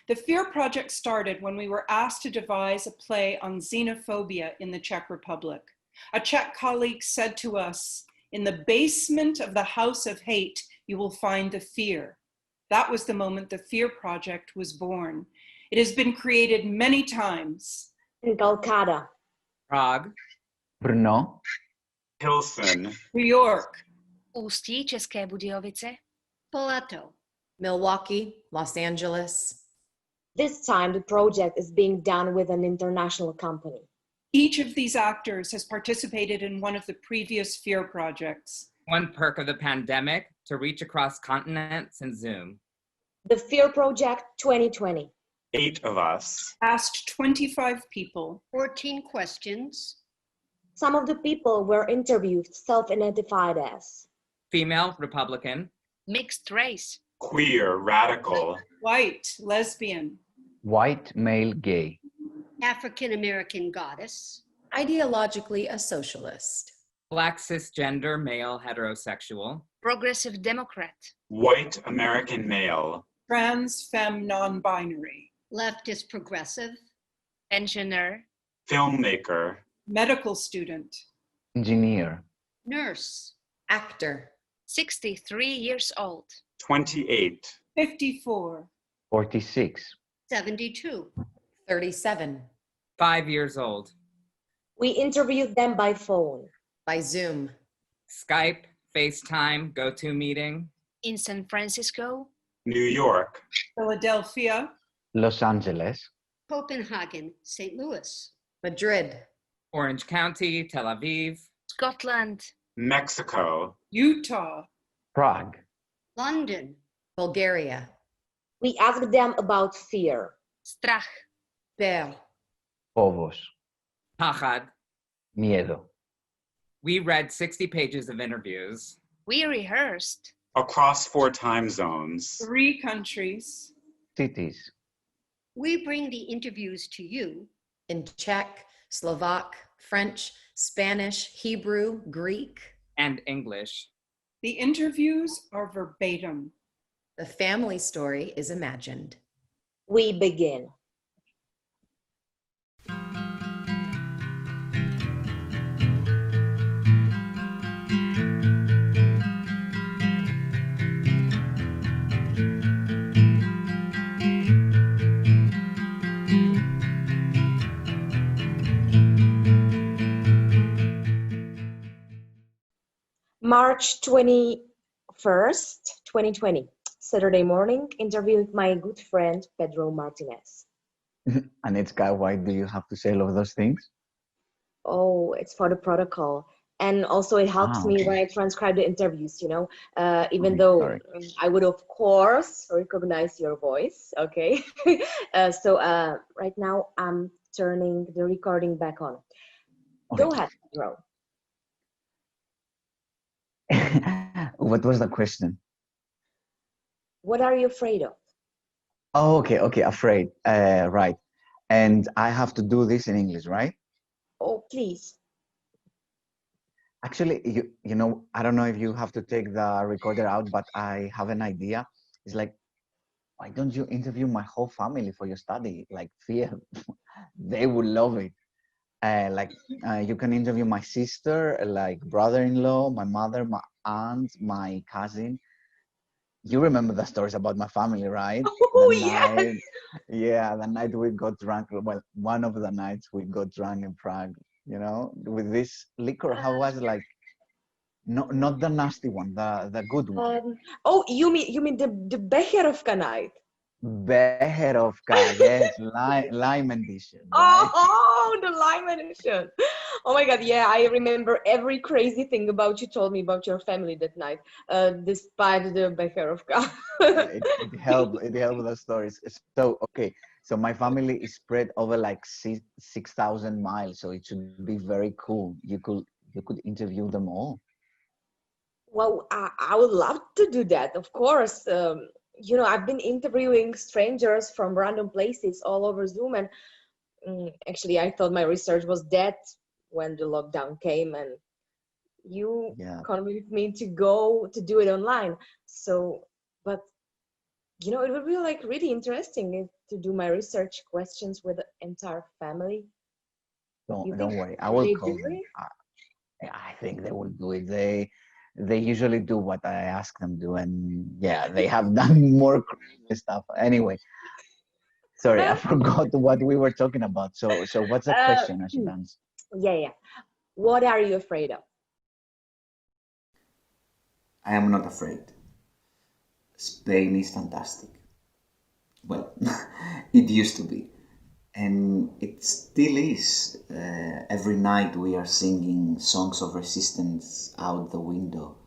The FEAR project started when we were asked to devise a play on xenophobia in the Czech Republic. A Czech colleague said to us, "In the basement of the house of hate, you will find the fear." That was the moment the FEAR project was born. It has been created many times. In Calcutta, Prague, Brno, Pilsen, New York, Ústí, Czekebudovice, Palato, Milwaukie, Los Angeles. this time the project is being done with an international company. Each of these actors has participated in one of the previous FEAR projects. one perk of the pandemic to reach across continents and Zoom. The FEAR project 2020. 8 of us. Asked 25 people. 14 questions, Some of the people were interviewed self-identified as Female Republican, mixed race, Queer, radical, White, lesbian, white male gay, African American goddess, Ideologically a socialist. Black cisgender male heterosexual, progressive Democrat, white American male, trans femme non-binary, leftist progressive, pensioner, filmmaker, medical student, engineer, nurse, Actor. 63 years old, 28, 54, 46, 72, 37. 5 years old, we interviewed them by phone. By Zoom. Skype, FaceTime, GoToMeeting, in San Francisco, New York, Philadelphia, Los Angeles, Copenhagen, St. Louis, Madrid. Orange County, Tel Aviv, Scotland, Mexico, Utah, Prague, London, Bulgaria. We asked them about fear. strach, Peur. Phobos, Pachad. miedo, We read 60 pages of interviews. we rehearsed, across 4 time zones, 3 countries, cities, we bring the interviews to you In Czech, Slovak, French, Spanish, Hebrew, Greek. and English. The interviews are verbatim. The family story is imagined. We begin. March 21st, 2020, Saturday morning, interview with my good friend, Pedro Martinez. Anitska, why do you have to say all of those things? Oh, it's for the protocol. And also it helps me okay. when I transcribe the interviews, you know, even Okay, though sorry. I would, of course, recognize your voice, okay? So right now I'm turning the recording back on. Go Okay. ahead, Pedro. What was the question? What are you afraid of? Oh, okay, afraid. Right. And I have to do this in English, right? Oh, please. Actually, you know, I don't know if you have to take the recorder out, but I have an idea. It's like, why don't you interview my whole family for your study? Like, fear, they would love it. You can interview my sister, like brother-in-law, my mother, my aunt, my cousin. You remember the stories about my family, right? Oh, The yes. night- yeah, the night we got drunk. Well, one of the nights we got drunk in Prague, you know, with this liquor. How was it, like, not the nasty one, the good one. Oh, you mean the Becherovka night? Becherovka, yes, lime edition. Right? Oh, the lime edition. Oh my God, yeah, I remember every crazy thing about you told me about your family that night, despite the Becherovka. It helped the stories. So okay, so my family is spread over like 6,000 miles, so it should be very cool. You could interview them all. Well, I would love to do that, of course. You know, I've been interviewing strangers from random places all over Zoom, and actually, I thought my research was dead when the lockdown came, and you Yeah. convinced me to go to do it online. So, but You know, it would be like really interesting to do my research questions with the entire family. You Don't think worry, I will they call do them. it? I think they will do it. They usually do what I ask them to, and yeah, they have done more crazy stuff. Anyway, sorry, I forgot what we were talking about. So what's the Uh, question, Ashitans? yeah. What are you afraid of? I am not afraid. Spain is fantastic. Well, it used to be. And it still is. Every night we are singing songs of resistance out the window.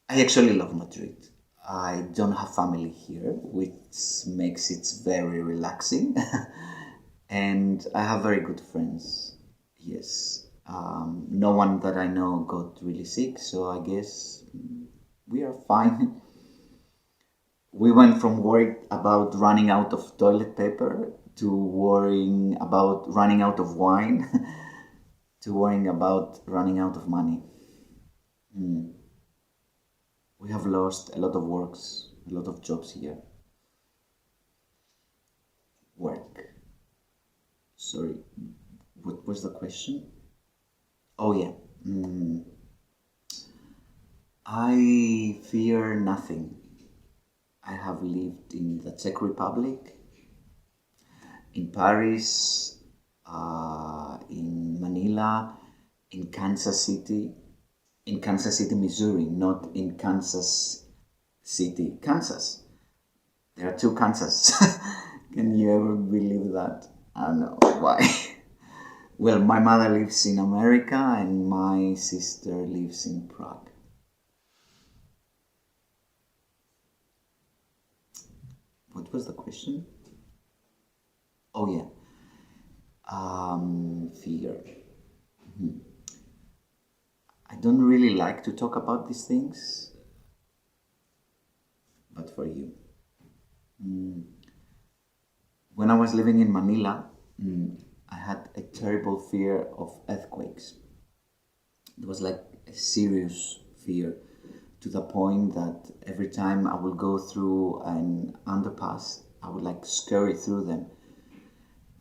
I actually love Madrid. I don't have family here, which makes it very relaxing. And I have very good friends. Yes. No one that I know got really sick, so I guess we are fine. We went from worried about running out of toilet paper to worrying about running out of wine to worrying about running out of money. We have lost a lot of works, a lot of jobs here. Work. Sorry, what was the question? Oh, yeah. I fear nothing. I have lived in the Czech Republic, in Paris, in Manila, in Kansas City, Missouri, not in Kansas City, Kansas. There are two Kansas. Can you ever believe that? I don't know why. Well, my mother lives in America and my sister lives in Prague. What was the question? Oh, yeah. Fear. I don't really like to talk about these things, but for you. When I was living in Manila, I had a terrible fear of earthquakes. It was like a serious fear to the point that every time I would go through an underpass, I would like scurry through them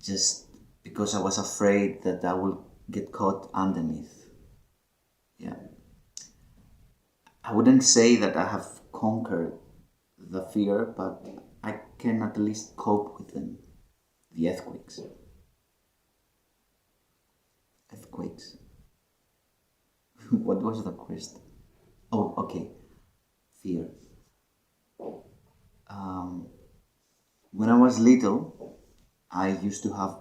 just because I was afraid that I would get caught underneath. Yeah. I wouldn't say that I have conquered the fear, but I can at least cope with them. The earthquakes. Earthquakes. What was the question? Oh, okay. Fear. When I was little, I used to have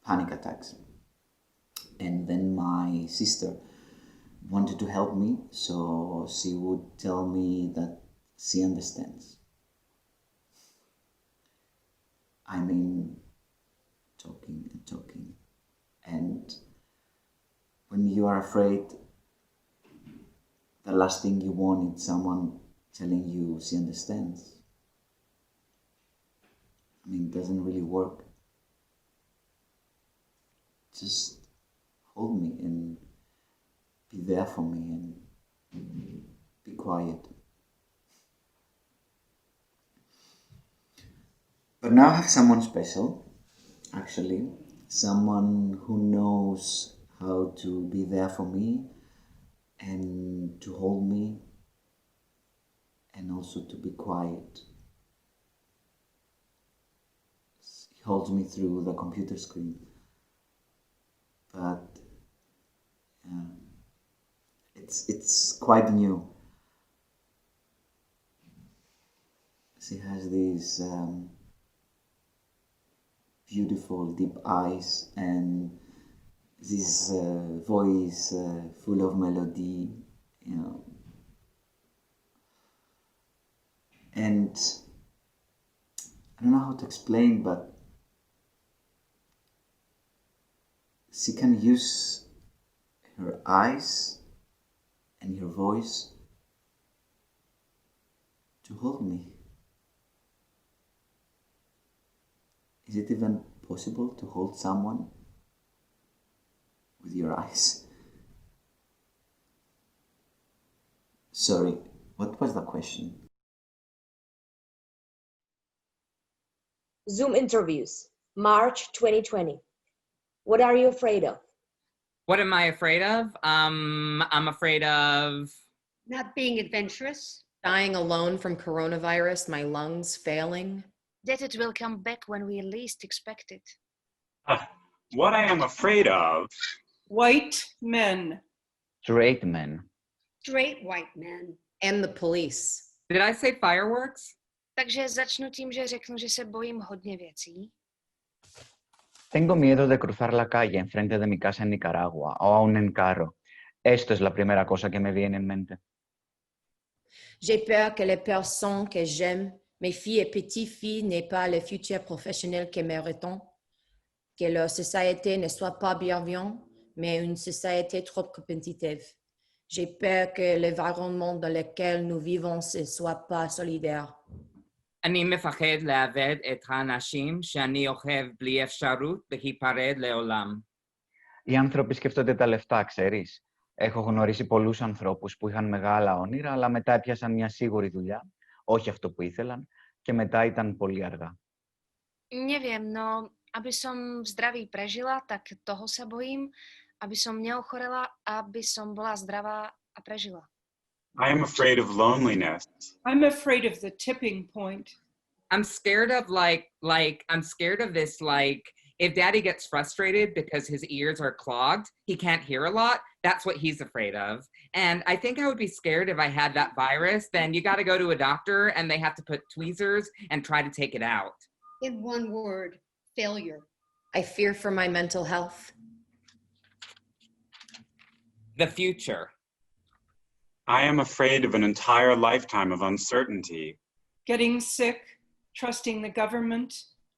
panic attacks. And then my sister wanted to help me, so she would tell me that she understands. I mean, talking and talking. And when you are afraid, the last thing you want is someone telling you she understands. I mean, it doesn't really work. Just hold me and be there for me and be quiet. But now I have someone special, actually. Someone who knows how to be there for me and to hold me and also to be quiet. He holds me through the computer screen. But yeah, it's quite new. She has these beautiful deep eyes and this voice full of melody, you know. And I don't know how to explain, but she can use her eyes and her voice to hold me. Is it even possible to hold someone with your eyes? Sorry, what was the question? Zoom interviews, March 2020. What are you afraid of? What am I afraid of? I'm afraid of Not being adventurous. Dying alone from coronavirus, my lungs failing. That it will come back when we least expect it. What I am afraid of. White men. Straight men. Straight white men. And the police. Did I say fireworks? Takže začnu tím, že řeknu, že se bojím hodně věcí. Tengo miedo de cruzar la calle enfrente de mi casa en Nicaragua o aún en carro. Esto es la primera cosa que me viene en mente. J'ai peur que les personnes que j'aime, mes filles et petites-filles, n'aient pas le futur professionnel que méritent, que leur société ne soit pas bienveillante, mais une société trop compétitive. J'ai peur que l'environnement dans lequel nous vivons ne soit pas solidaire. אני מפחד לאבד את האנשים שאני אוהב בלי אפשרות להיפרד לעולם. Οι άνθρωποι σκέφτονται τα λεφτά, ξέρεις. Έχω γνωρίσει πολλούς ανθρώπους που είχαν μεγάλα όνειρα, αλλά μετά έπιασαν μια σίγουρη δουλειά, όχι αυτό που ήθελαν, και μετά ήταν πολύ αργά. Neviem, no, aby som zdraví prežila, tak toho sa bojím, aby som neochorela, aby som bola zdravá a prežila. I am afraid of loneliness. I'm afraid of the tipping point. I'm scared of I'm scared of this, if daddy gets frustrated because his ears are clogged, he can't hear a lot, that's what he's afraid of. And I think I would be scared if I had that virus, then you got to go to a doctor and they have to put tweezers and try to take it out. In one word, failure. I fear for my mental health. The future. I am afraid of an entire lifetime of uncertainty. Getting sick, trusting the government,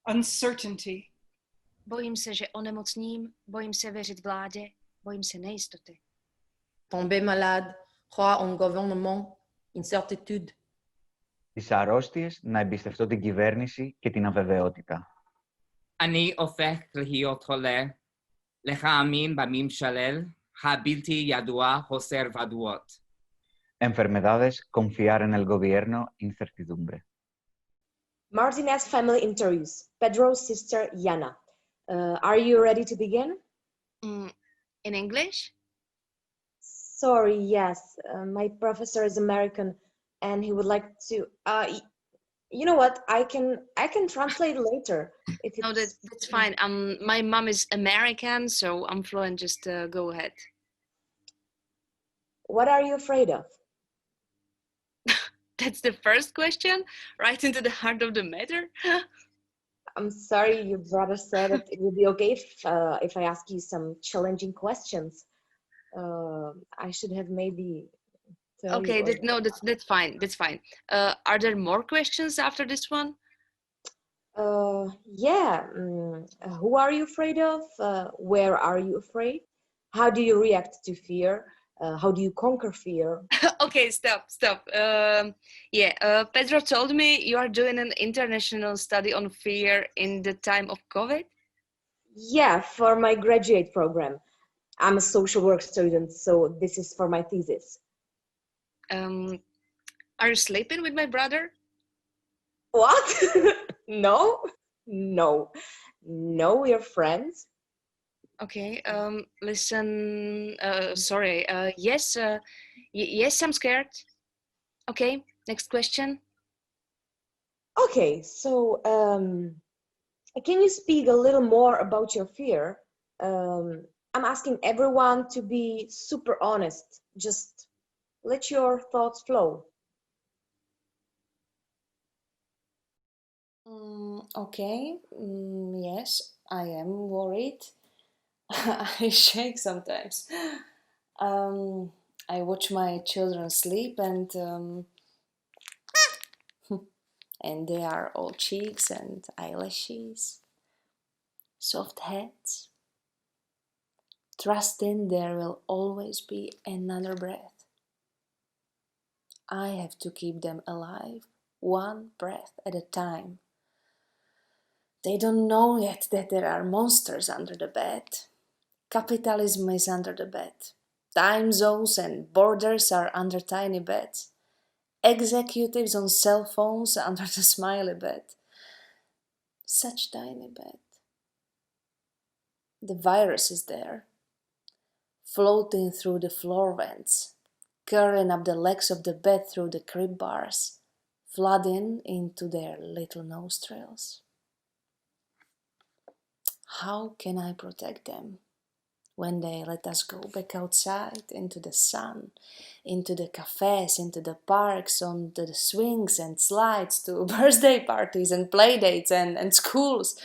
uncertainty. Bojím se, že onemocním, bojím se věřit vládě, bojím se nejistoty. Tomber malade, croire en gouvernement, incertitude. Τις αρρώστιες, να εμπιστευτώ την κυβέρνηση και την αβεβαιότητα. אני הופך להיות חולה, להאמין בממשל הבלתי ידוע חוסר ודאות. Enfermedades, confiar en el gobierno, incertidumbre. Martinez family interviews, Pedro's sister Yana. Are you ready to begin? In English? Sorry, yes. My professor is American and he would like to... you know what? I can translate later. If No, that's fine. My mom is American, so I'm fluent. Just go ahead. What are you afraid of? That's the first question, right into the heart of the matter. I'm sorry, your brother said that it would be okay if I ask you some challenging questions. I should have maybe. Okay, that's fine. That's fine. Are there more questions after this one? Yeah. Who are you afraid of? Where are you afraid? How do you react to fear? How do you conquer fear? Okay, stop. Pedro told me you are doing an international study on fear in the time of COVID. Yeah, for my graduate program. I'm a social work student, so this is for my thesis. Are you sleeping with my brother? What? No, we're friends. Okay, listen, sorry, yes, yes, I'm scared. Okay, next question. Okay, so can you speak a little more about your fear? I'm asking everyone to be super honest. Just let your thoughts flow. Okay, yes, I am worried. I shake sometimes. I watch my children sleep and and they are all cheeks and eyelashes, soft heads, trusting there will always be another breath. I have to keep them alive, one breath at a time. They don't know yet that there are monsters under the bed. Capitalism is under the bed. Time zones and borders are under tiny beds. Executives on cell phones under the smiley bed. Such tiny bed. The virus is there, floating through the floor vents, curling up the legs of the bed through the crib bars, flooding into their little nostrils. How can I protect them when they let us go back outside into the sun, into the cafes, into the parks, onto the swings and slides, to birthday parties and play dates and schools?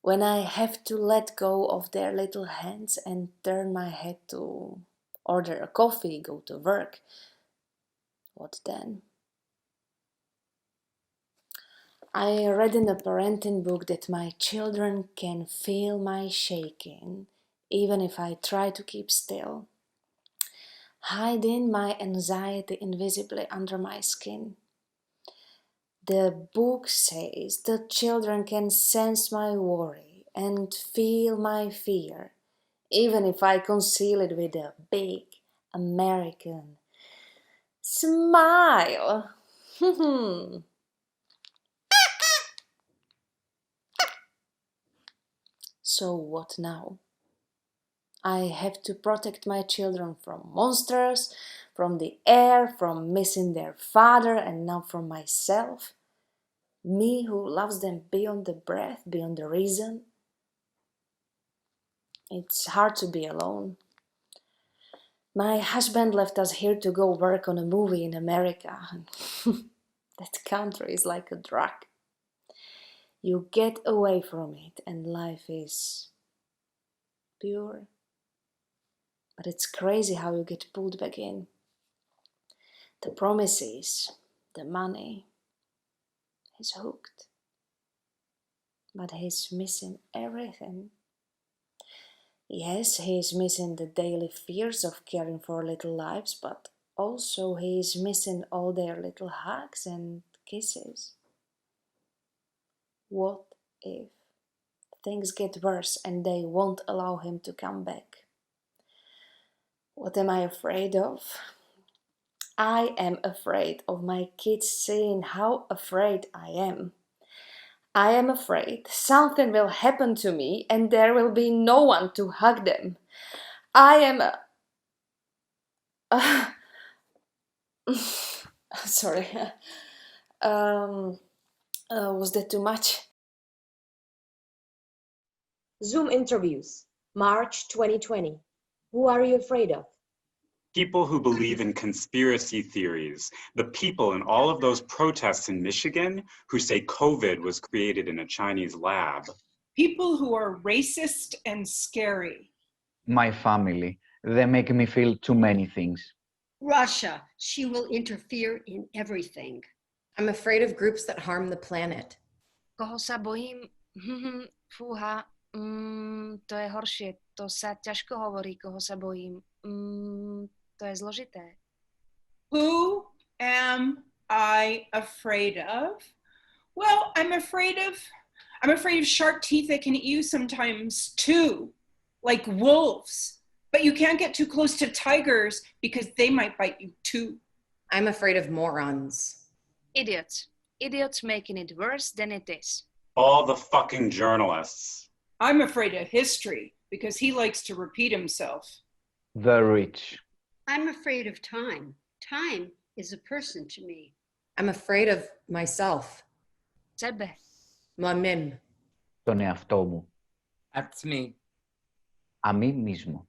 When I have to let go of their little hands and turn my head to order a coffee, go to work, what then? I read in a parenting book that my children can feel my shaking, even if I try to keep still, hiding my anxiety invisibly under my skin. The book says the children can sense my worry and feel my fear, even if I conceal it with a big American smile. So what now? I have to protect my children from monsters, from the air, from missing their father, and now from myself. Me who loves them beyond the breath, beyond the reason. It's hard to be alone. My husband left us here to go work on a movie in America. That country is like a drug. You get away from it and life is pure. But it's crazy how you get pulled back in. The promises, the money. He's hooked. But he's missing everything. Yes, he's missing the daily fears of caring for little lives, but also he's missing all their little hugs and kisses. What if things get worse and they won't allow him to come back? What am I afraid of? I am afraid of my kids seeing how afraid I am. I am afraid something will happen to me and there will be no one to hug them. I am sorry. Was that too much? Zoom interviews, March 2020. Who are you afraid of? People who believe in conspiracy theories, the people in all of those protests in Michigan who say COVID was created in a Chinese lab. People who are racist and scary. My family, they make me feel too many things. Russia, she will interfere in everything. I'm afraid of groups that harm the planet. Koho sa bojím? Fúha, to je horšie. To sa ťažko hovorí, koho sa bojím. To je zložité. Who am I afraid of? Well, I'm afraid of shark teeth that can eat you sometimes too, like wolves. But you can't get too close to tigers because they might bite you too. I'm afraid of morons. Idiots. Idiots making it worse than it is. All the fucking journalists. I'm afraid of history because he likes to repeat himself. The rich. I'm afraid of time. Time is a person to me. I'm afraid of myself. Sebe. Moi-même. Τον εαυτό μου. That's me. A mí mismo.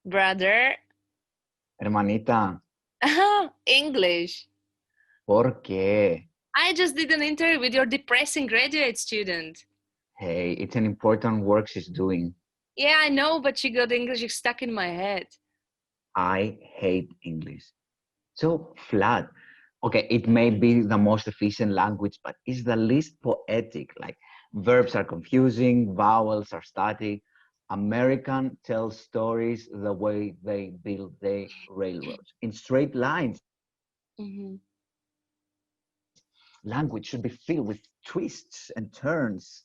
Brother. Hermanita, English. ¿por qué? I just did an interview with your depressing graduate student. Hey, it's an important work she's doing. Yeah, I know, but she got English stuck in my head. I hate English. So flat. Okay, it may be the most efficient language, but it's the least poetic. Like, verbs are confusing, vowels are static. American tells stories the way they build their railroads, in straight lines. Mm-hmm. Language should be filled with twists and turns.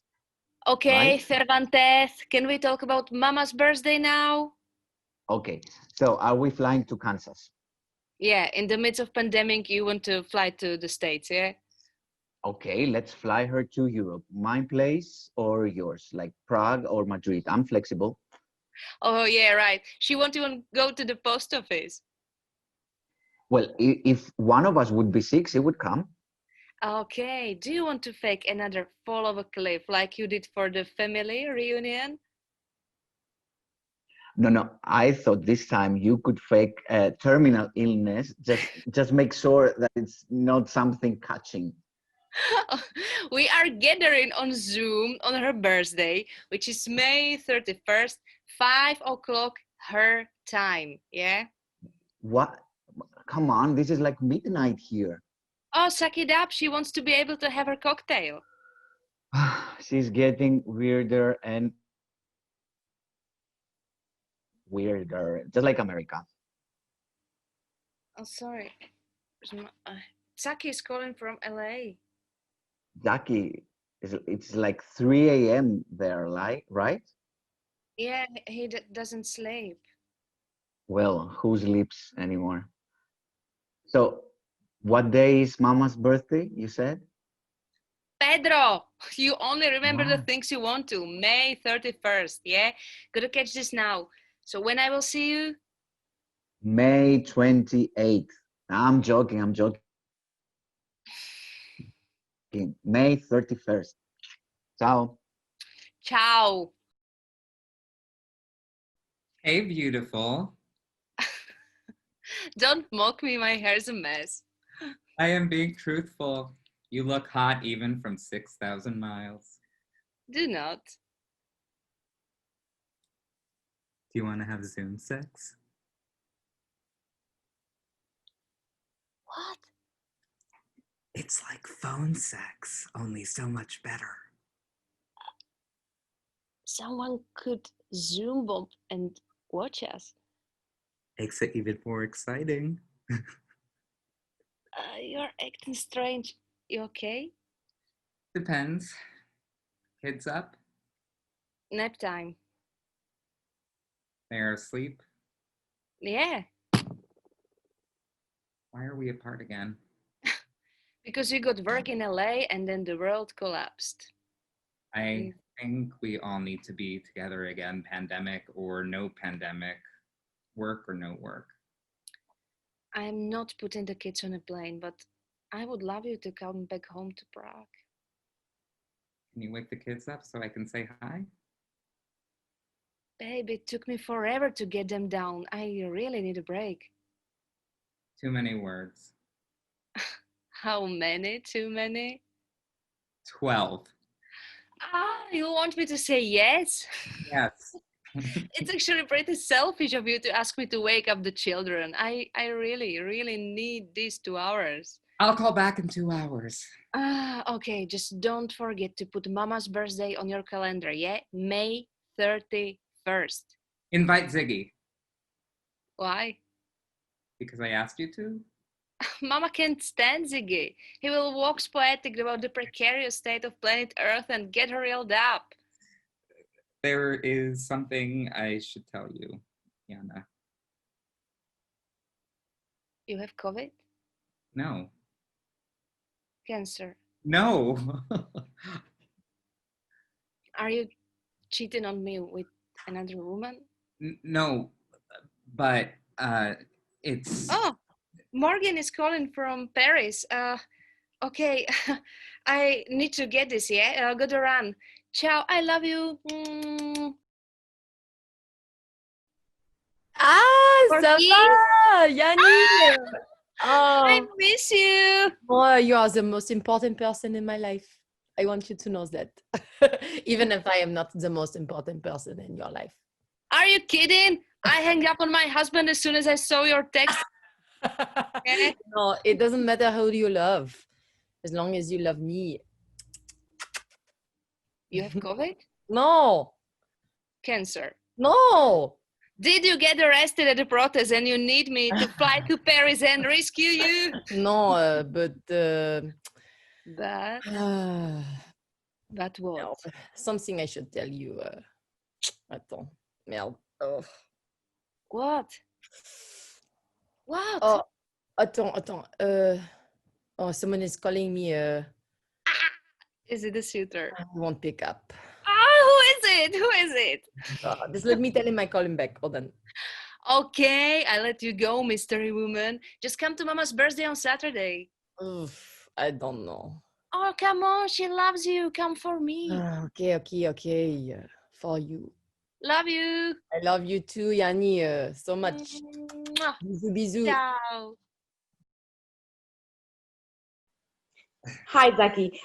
Okay, Right? Cervantes, can we talk about Mama's birthday now? Okay, so are we flying to Kansas? Yeah, in the midst of pandemic, you want to fly to the States, yeah? Okay, let's fly her to Europe. My place or yours, like Prague or Madrid. I'm flexible. Oh, yeah, right. She won't even go to the post office. Well, if one of us would be sick, she would come. Okay, do you want to fake another fall of a cliff like you did for the family reunion? No, I thought this time you could fake a terminal illness. Just make sure that it's not something catching. We are gathering on Zoom on her birthday, which is May 31st, 5 o'clock her time, yeah? What? Come on, this is like midnight here. Oh, suck it up, she wants to be able to have her cocktail. She's getting weirder and weirder, just like America. Oh, sorry. Saki is calling from LA. Jackie, it's like 3 a.m. there, like, right? Yeah, he doesn't sleep. Well, who sleeps anymore? So, what day is Mama's birthday, you said? Pedro, you only remember the What? things you want to. May 31st, yeah? Gotta catch this now. So when I will see you? May 28th. I'm joking, I'm joking. May 31st. Ciao. Ciao. Hey, beautiful. Don't mock me, my hair's a mess. I am being truthful. You look hot even from 6,000 miles. Do not. Do you want to have Zoom sex? What? It's like phone sex, only so much better. Someone could Zoom bump and watch us. Makes it even more exciting. You're acting strange. You okay? Depends. Kids up? Nap time. They're asleep? Yeah, Why are we apart again? because you got work in LA and then the world collapsed. I think we all need to be together again, pandemic or no pandemic, work or no work. I'm not putting the kids on a plane, but I would love you to come back home to Prague. Can you wake the kids up so I can say hi? Babe, it took me forever to get them down. I really need a break. Too many words. How many? Too many? 12. You want me to say yes? Yes. It's actually pretty selfish of you to ask me to wake up the children. I really, really need these 2 hours. I'll call back in 2 hours. Okay, just don't forget to put Mama's birthday on your calendar, yeah? May 31st. Invite Ziggy. Why? Because I asked you to? Mama can't stand Ziggy. He will wax poetic about the precarious state of planet Earth and get her riled up. There is something I should tell you, Yana. You have COVID? No. Cancer. No. Are you cheating on me with another woman? No, but it's... Oh, Morgan is calling from Paris. Okay, I need to get this, yeah? Gotta run. Ciao, I love you. Ça va, Yanni. I Oh, miss you. boy, you are the most important person in my life. I want you to know that. Even if I am not the most important person in your life. Are you kidding? I hung up on my husband as soon as I saw your text. Okay? No, it doesn't matter who you love, as long as you love me. You have COVID? No, Cancer. no. Did you get arrested at the protest and you need me to fly to Paris and rescue you? No, but But what? merde. Something I should tell you. Attends, merde. Oh. What? What? Oh, attends. Oh, someone is calling me. Is it a suitor? He won't pick up. Ah, who is it? Who is it? Just let me tell him I call him back. Hold on. Okay, I let you go, mystery woman. Just come to Mama's birthday on Saturday. Oof, I don't know. Oh, come on, she loves you. Come for me. Okay. For you. Love you. I love you too, Yanni, so much. Mwah. Bisous, bisous. Ciao. Hi, Zaki.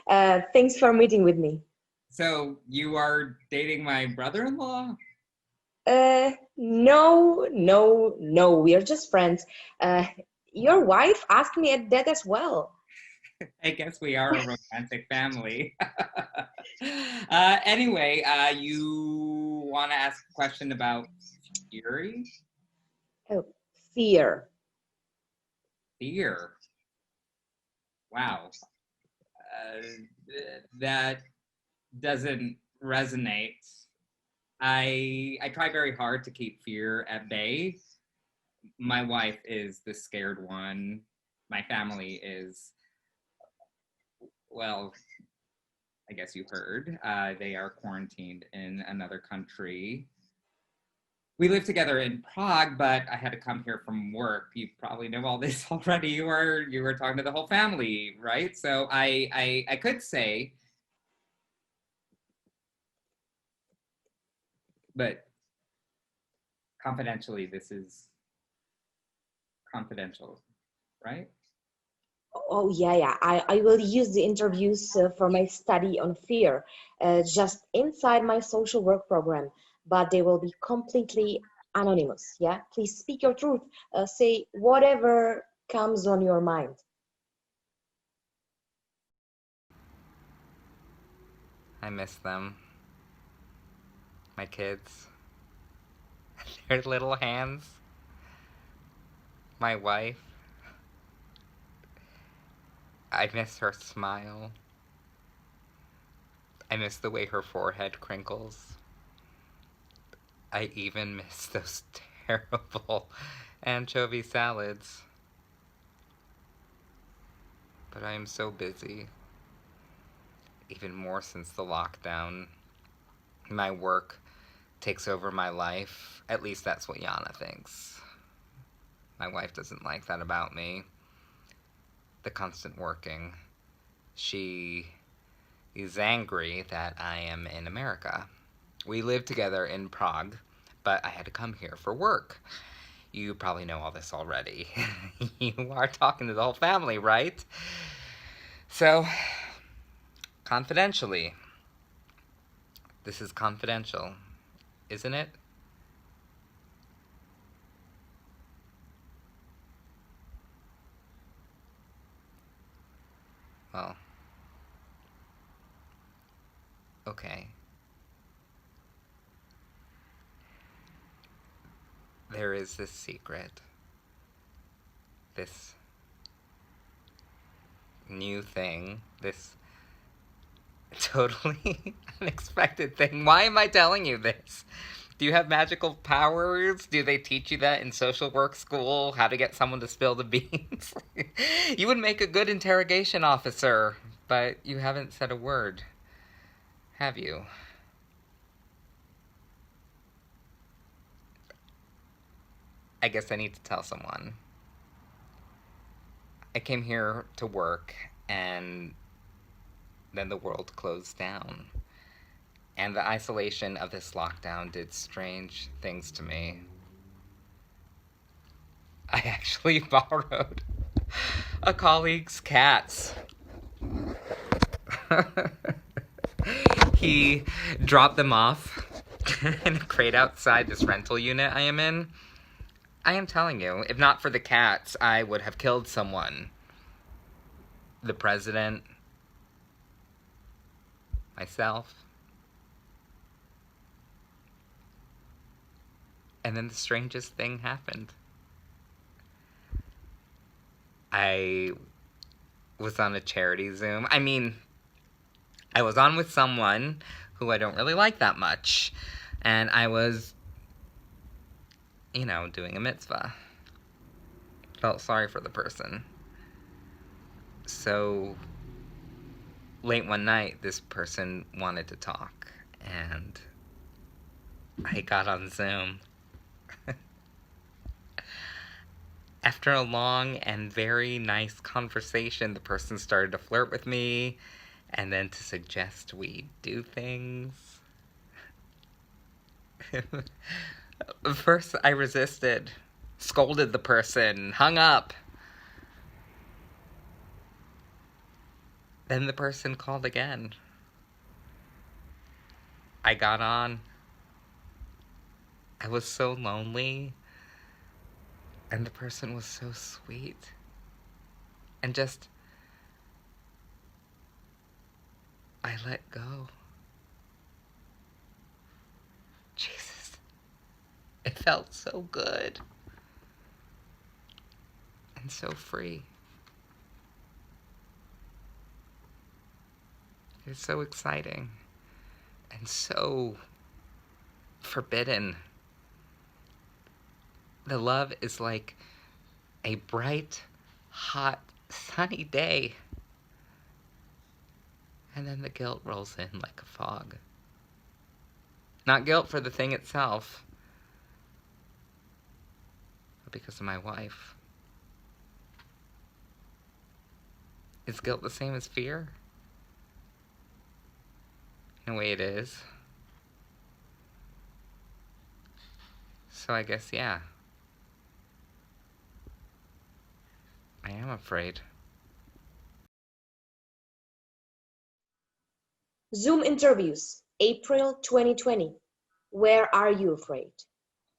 Thanks for meeting with me. So you are dating my brother-in-law? No. We are just friends. Your wife asked me at that as well. I guess we are a romantic family. Anyway, you want to ask a question about fury? Oh, fear. Fear. Wow. That doesn't resonate. I try very hard to keep fear at bay. My wife is the scared one. My family is, well, I guess you heard, they are quarantined in another country. We live together in Prague, but I had to come here from work. You probably know all this already. You were talking to the whole family, right? So I could say, but confidentially, this is confidential, right? Oh, yeah. I will use the interviews for my study on fear, just inside my social work program, but they will be completely anonymous. Yeah, please speak your truth. Say whatever comes on your mind. I miss them. My kids. Their little hands. My wife. I miss her smile. I miss the way her forehead crinkles. I even miss those terrible anchovy salads. But I am so busy. Even more since the lockdown. My work takes over my life. At least that's what Yana thinks. My wife doesn't like that about me. The constant working. She is angry that I am in America. We live together in Prague, but I had to come here for work. You probably know all this already. You are talking to the whole family, right? So, confidentially, this is confidential, isn't it? Well, okay. There is this secret, this new thing, this totally unexpected thing. Why am I telling you this? Do you have magical powers? Do they teach you that in social work school? How to get someone to spill the beans? You would make a good interrogation officer, but you haven't said a word, have you? I guess I need to tell someone. I came here to work, and then the world closed down. And the isolation of this lockdown did strange things to me. I actually borrowed a colleague's cats. He dropped them off in a crate outside this rental unit I am in. I am telling you, if not for the cats, I would have killed someone. The president, myself. And then the strangest thing happened. I was on a charity Zoom. I mean, I was on with someone who I don't really like that much. And I was, doing a mitzvah. Felt sorry for the person. So late one night, this person wanted to talk, and I got on Zoom. After a long and very nice conversation, the person started to flirt with me and then to suggest we do things. First, I resisted, scolded the person, hung up. Then the person called again. I got on. I was so lonely. And the person was so sweet. And just, I let go. Jesus. It felt so good. And so free. It's so exciting. And so forbidden. The love is like a bright, hot, sunny day. And then the guilt rolls in like a fog. Not guilt for the thing itself, but because of my wife. Is guilt the same as fear? In a way it is. So I guess, yeah. I am afraid. Zoom interviews, April 2020. Where are you afraid?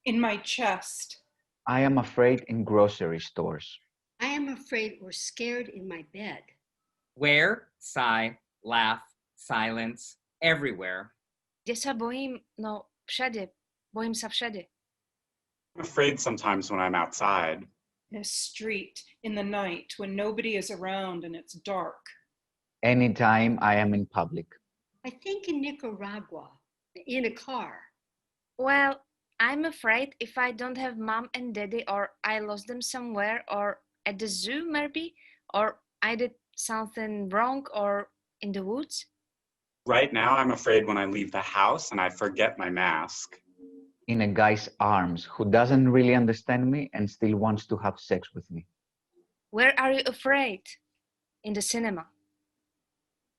In my chest. I am afraid in grocery stores. I am afraid or scared in my bed. Where? Sigh, laugh, silence, everywhere. Kde sa bojím? No, všade. Bojím sa všade. I'm afraid sometimes when I'm outside. In a street, in the night, when nobody is around and it's dark. Anytime I am in public. I think in Nicaragua, in a car. Well, I'm afraid if I don't have mom and daddy, or I lost them somewhere, or at the zoo maybe, or I did something wrong, or in the woods. Right now, I'm afraid when I leave the house and I forget my mask. In a guy's arms who doesn't really understand me and still wants to have sex with me. Where are you afraid? In the cinema.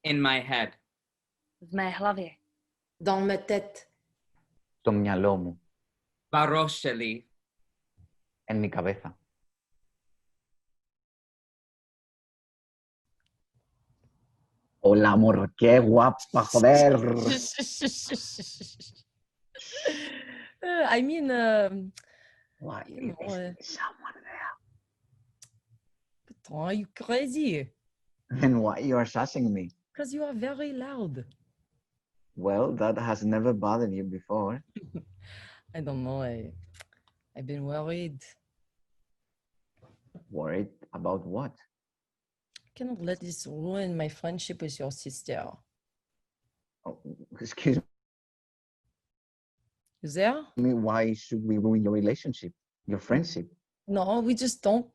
In my head. V mé hlavě. Dans ma tête. Στο μυαλό μου. Barosheli. En mi cabeza. Hola, amor, qué guapa, joder. I mean, What you know, is someone there? are you crazy? Then why you are sassing me? Because you are very loud. Well, that has never bothered you before. I don't know. I've been worried. Worried about what? I cannot let this ruin my friendship with your sister. Oh, excuse You there? me, why should we ruin your relationship, your friendship? No, we just don't.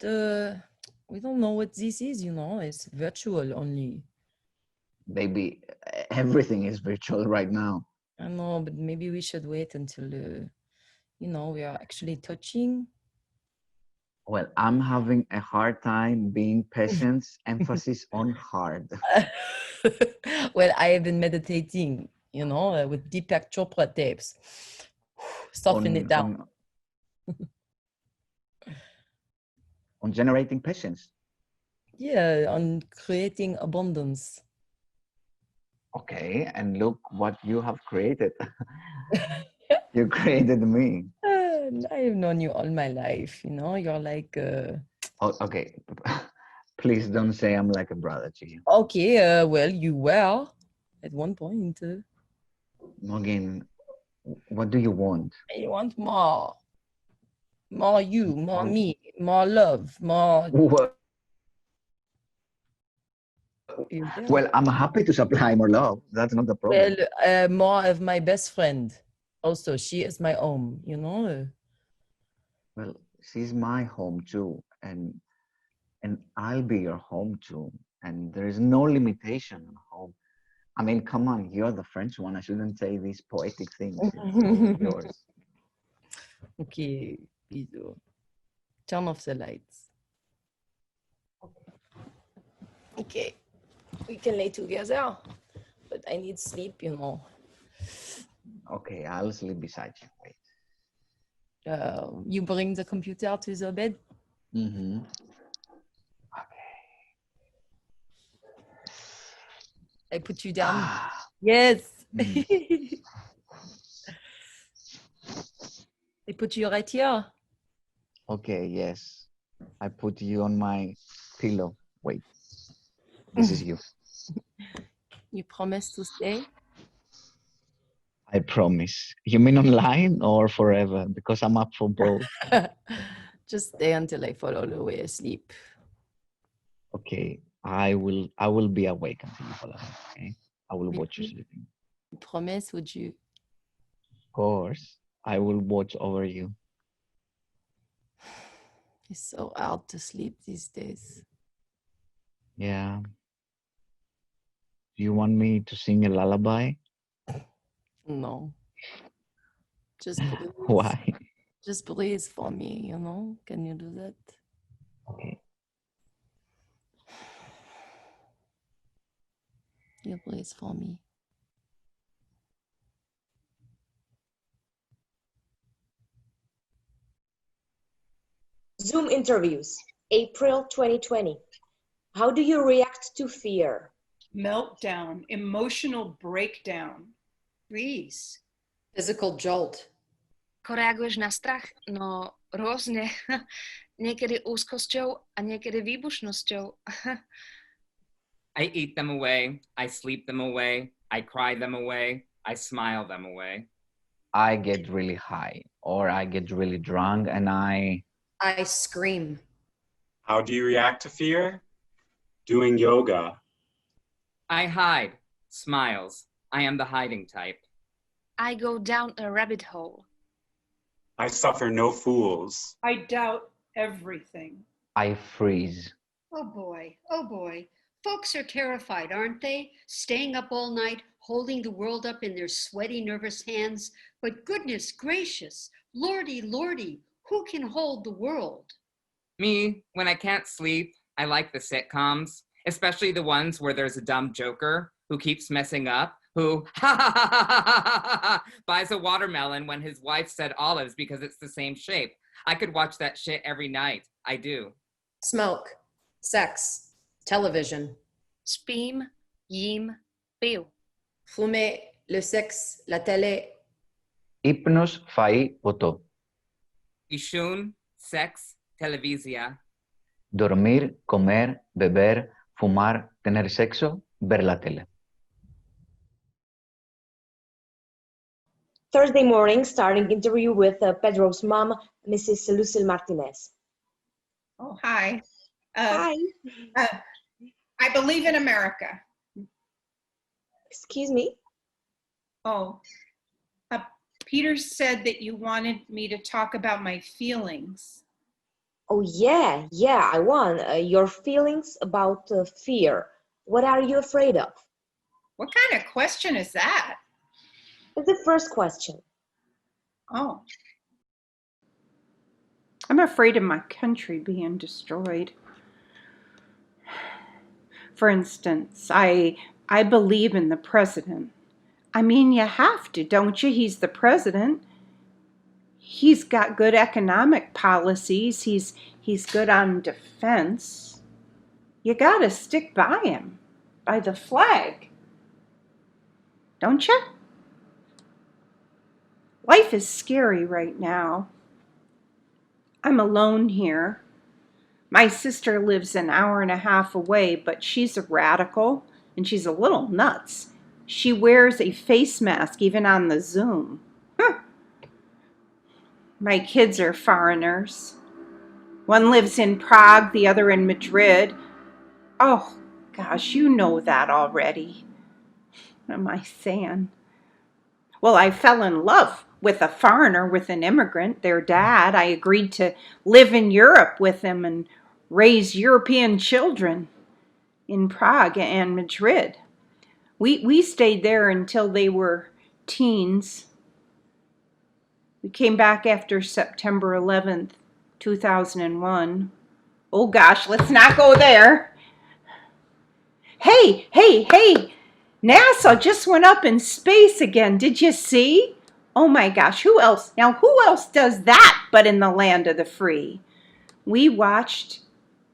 We don't know what this is. You know, it's virtual only. Baby, everything is virtual right now. I know, but maybe we should wait until, you know, we are actually touching. Well, I'm having a hard time being patient, emphasis on hard. Well, I have been meditating, you know, with Deepak Chopra tapes. Soften it down. On generating patience. Yeah, on creating abundance. Okay, and look what you have created. You created me. I have known you all my life, you know, you're like... Oh, okay, please don't say I'm like a brother to you. Okay, well, you were at one point. Morgan, what do you want? I want more. More you, more me, more love, more... Well, I'm happy to supply more love. That's not the problem. Well, more of my best friend. Also, she is my home, you know. Well, she's my home too, and I'll be your home too. And there is no limitation on home. I mean, come on, you're the French one. I shouldn't say these poetic things. It's yours. Okay, bisous. Turn off the lights. Okay, we can lay together, but I need sleep, you know. Okay, I'll sleep beside you. Wait. You bring the computer to the bed? Mm-hmm. Okay. I put you down. Yes. Mm. I put you right here. Okay, yes. I put you on my pillow. Wait. This is you. You promise to stay? I promise. You mean online or forever? Because I'm up for both. Just stay until I fall all the way asleep. Okay. I will be awake until you fall asleep. Okay. I will watch you sleeping. You promise, would you? Of course. I will watch over you. It's so hard to sleep these days. Yeah. Do you want me to sing a lullaby? No. Just breathe. Why? Just breathe for me, you know? Can you do that? Okay. You breathe for me. Zoom interviews, April 2020. How do you react to fear? Meltdown, emotional breakdown. Freeze. Physical jolt. Ako reaguješ na strach? No, rôzne. Niekedy úzkosťou a niekedy výbušnosťou. I eat them away. I sleep them away. I cry them away. I smile them away. I get really high or I get really drunk and I scream. How do you react to fear? Doing yoga. I hide. Smiles. I am the hiding type. I go down a rabbit hole. I suffer no fools. I doubt everything. I freeze. Oh boy, oh boy. Folks are terrified, aren't they? Staying up all night, holding the world up in their sweaty, nervous hands. But goodness gracious, lordy, lordy, who can hold the world? Me, when I can't sleep, I like the sitcoms, especially the ones where there's a dumb joker who keeps messing up, who buys a watermelon when his wife said olives because it's the same shape. I could watch that shit every night. I do. Smoke. Sex. Television. Spím, jím, piju. Fumer, le sexe, la télé. Ύπνος, φαΐ, ποτό. Ishun, sex, televisia. Dormir, comer, beber, fumar, tener sexo, ver la tele. Thursday morning, starting interview with Pedro's mom, Mrs. Lucille Martinez. Oh, hi. Hi. I believe in America. Excuse me? Oh, Peter said that you wanted me to talk about my feelings. Oh, yeah, I want your feelings about fear. What are you afraid of? What kind of question is that? That's the first question. Oh. I'm afraid of my country being destroyed. For instance, I believe in the president. I mean, you have to, don't you? He's the president. He's got good economic policies. He's good on defense. You gotta stick by him, by the flag. Don't you? Life is scary right now. I'm alone here. My sister lives an hour and a half away, but she's a radical and she's a little nuts. She wears a face mask even on the Zoom. Huh. My kids are foreigners. One lives in Prague, the other in Madrid. Oh, gosh, you know that already. What am I saying? Well, I fell in love with a foreigner, with an immigrant, their dad. I agreed to live in Europe with them and raise European children in Prague and Madrid. We stayed there until they were teens. We came back after September 11th, 2001. Oh gosh, let's not go there. Hey, hey, hey! NASA just went up in space again. Did you see? Oh my gosh, who else? Now, who else does that but in the land of the free? We watched,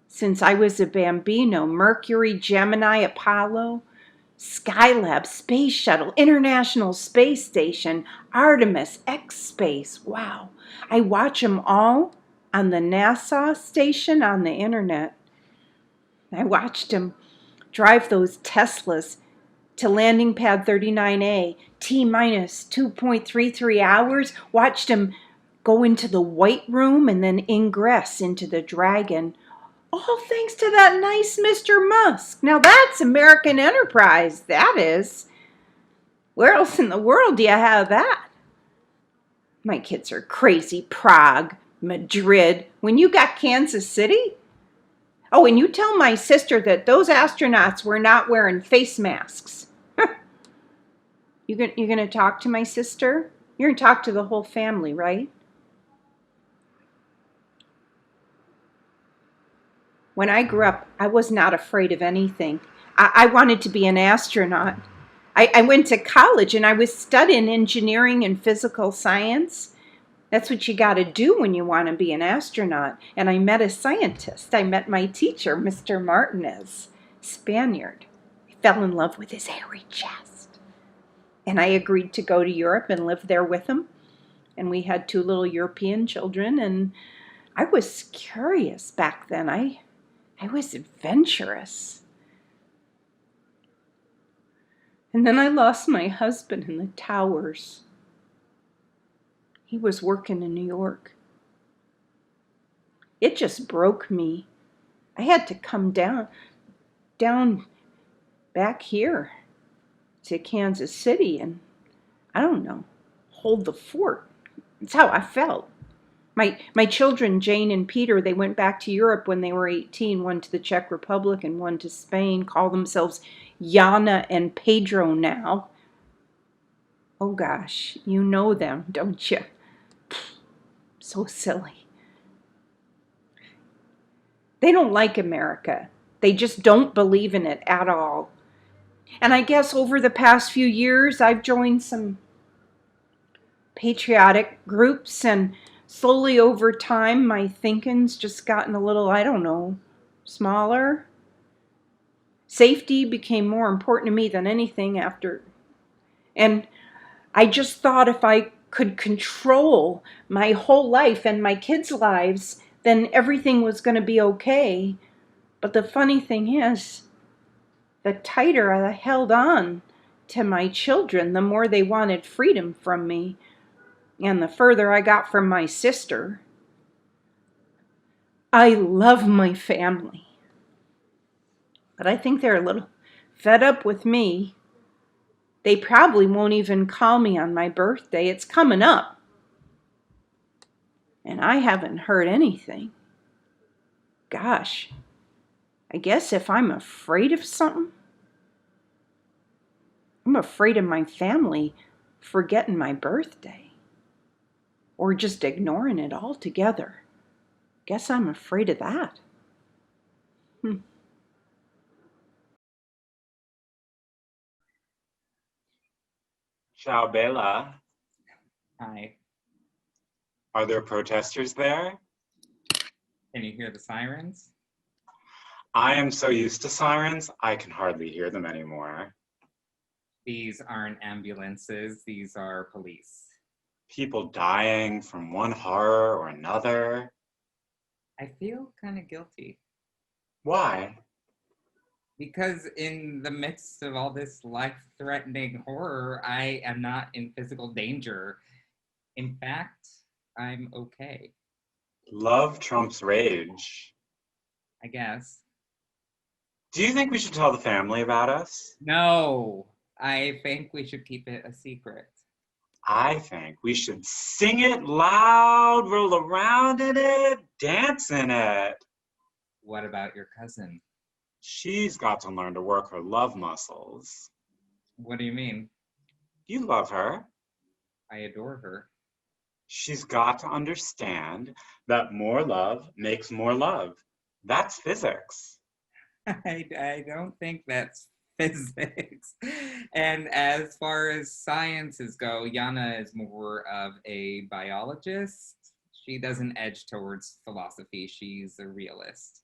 since I was a bambino, Mercury, Gemini, Apollo, Skylab, Space Shuttle, International Space Station, Artemis, X-Space. Wow. I watch them all on the NASA station on the internet. I watched them drive those Teslas to landing pad 39A, T-minus 2.33 hours, watched them go into the White Room and then ingress into the Dragon. All thanks to that nice Mr. Musk. Now that's American enterprise, that is. Where else in the world do you have that? My kids are crazy. Prague, Madrid. When you got Kansas City? Oh, and you tell my sister that those astronauts were not wearing face masks. You're going to talk to my sister? You're going to talk to the whole family, right? When I grew up, I was not afraid of anything. I wanted to be an astronaut. I went to college and I was studying engineering and physical science. That's what you got to do when you want to be an astronaut. And I met a scientist. I met my teacher, Mr. Martinez, Spaniard. I fell in love with his hairy chest. And I agreed to go to Europe and live there with him. And we had 2 little European children. And I was curious back then. I was adventurous. And then I lost my husband in the towers. He was working in New York. It just broke me. I had to come down back here to Kansas City and, I don't know, hold the fort. That's how I felt. My children, Jane and Peter, they went back to Europe when they were 18, one to the Czech Republic and one to Spain, call themselves Jana and Pedro now. Oh gosh, you know them, don't you? So silly. They don't like America. They just don't believe in it at all. And I guess over the past few years, I've joined some patriotic groups, and slowly over time, my thinking's just gotten a little, I don't know, smaller. Safety became more important to me than anything after. And I just thought if I could control my whole life and my kids' lives, then everything was going to be okay. But the funny thing is, the tighter I held on to my children, the more they wanted freedom from me, and the further I got from my sister. I love my family, but I think they're a little fed up with me. They probably won't even call me on my birthday. It's coming up, and I haven't heard anything. Gosh, I guess if I'm afraid of something, I'm afraid of my family forgetting my birthday or just ignoring it altogether. Guess I'm afraid of that. Ciao, Bella. Hi. Are there protesters there? Can you hear the sirens? I am so used to sirens, I can hardly hear them anymore. These aren't ambulances, these are police. People dying from one horror or another. I feel kind of guilty. Why? Because in the midst of all this life-threatening horror, I am not in physical danger. In fact, I'm okay. Love trumps rage. I guess. Do you think we should tell the family about us? No, I think we should keep it a secret. I think we should sing it loud, roll around in it, dance in it. What about your cousin? She's got to learn to work her love muscles. What do you mean? You love her. I adore her. She's got to understand that more love makes more love. That's physics. I don't think that's physics. And as far as sciences go, Yana is more of a biologist. She doesn't edge towards philosophy. She's a realist.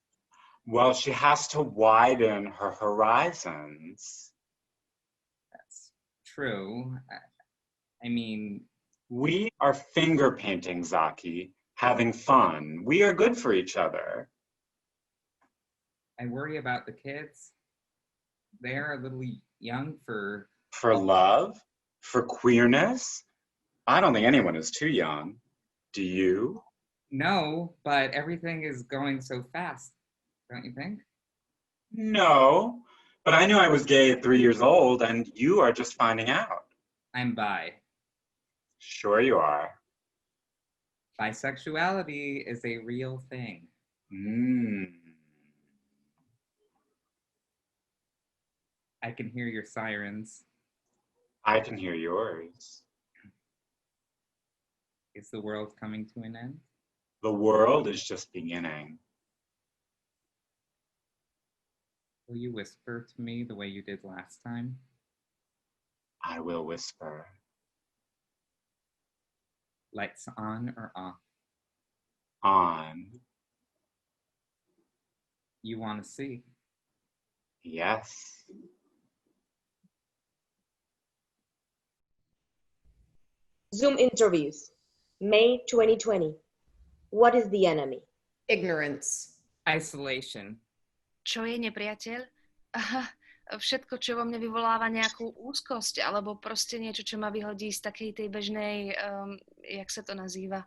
Well, she has to widen her horizons. That's true. I mean, we are finger painting, Zaki, having fun. We are good for each other. I worry about the kids. They're a little young for love, for queerness. I don't think anyone is too young. Do you? No, but everything is going so fast, don't you think? No, but I knew I was gay at 3 years old, and you are just finding out. I'm bi. Sure you are. Bisexuality is a real thing. I can hear your sirens. I can hear yours. Is the world coming to an end? The world is just beginning. Will you whisper to me the way you did last time? I will whisper. Lights on or off? On. You want to see? Yes. Zoom interviews, May 2020. What is the enemy? Ignorance. Isolation. Čo je nepriateľ? Všetko, čo vo mne vyvoláva nejakú úzkosť, alebo proste niečo, čo ma vyhodí z takej tej bežnej, jak sa to nazýva?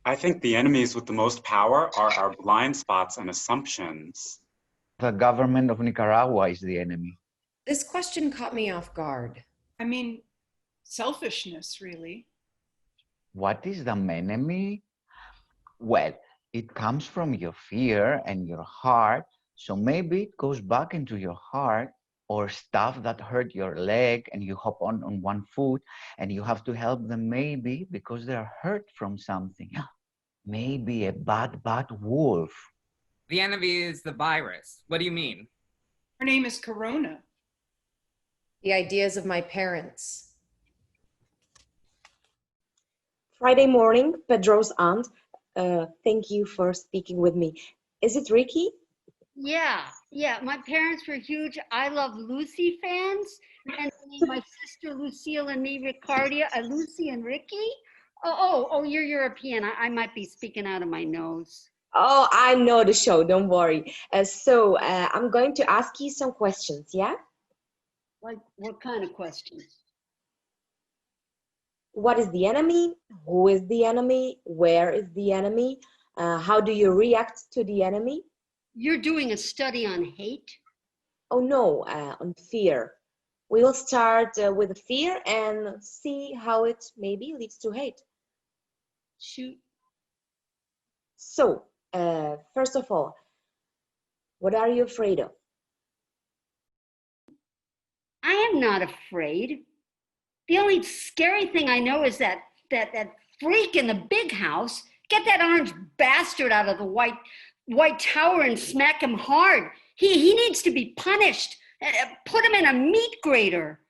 I think the enemies with the most power are our blind spots and assumptions. The government of Nicaragua is the enemy. This question caught me off guard. I mean, selfishness, really. What is the enemy? Well, it comes from your fear and your heart. So maybe it goes back into your heart, or stuff that hurt your leg and you hop on one foot and you have to help them maybe because they're hurt from something. Maybe a bad wolf. The enemy is the virus. What do you mean? Her name is Corona. The ideas of my parents. Friday morning, Pedro's aunt. Thank you for speaking with me. Is it Ricky? Yeah. My parents were huge I Love Lucy fans. And my sister Lucille and me, Ricardia, Lucy and Ricky. Oh, you're European. I might be speaking out of my nose. Oh, I know the show, don't worry. So I'm going to ask you some questions, yeah? Like, what kind of questions? What is the enemy? Who is the enemy? Where is the enemy? How do you react to the enemy? You're doing a study on hate? Oh no, on fear. We will start with the fear and see how it maybe leads to hate. Shoot. So, first of all, what are you afraid of? I am not afraid. The only scary thing I know is that freak in the big house. Get that orange bastard out of the white tower and smack him hard. He needs to be punished. Put him in a meat grater.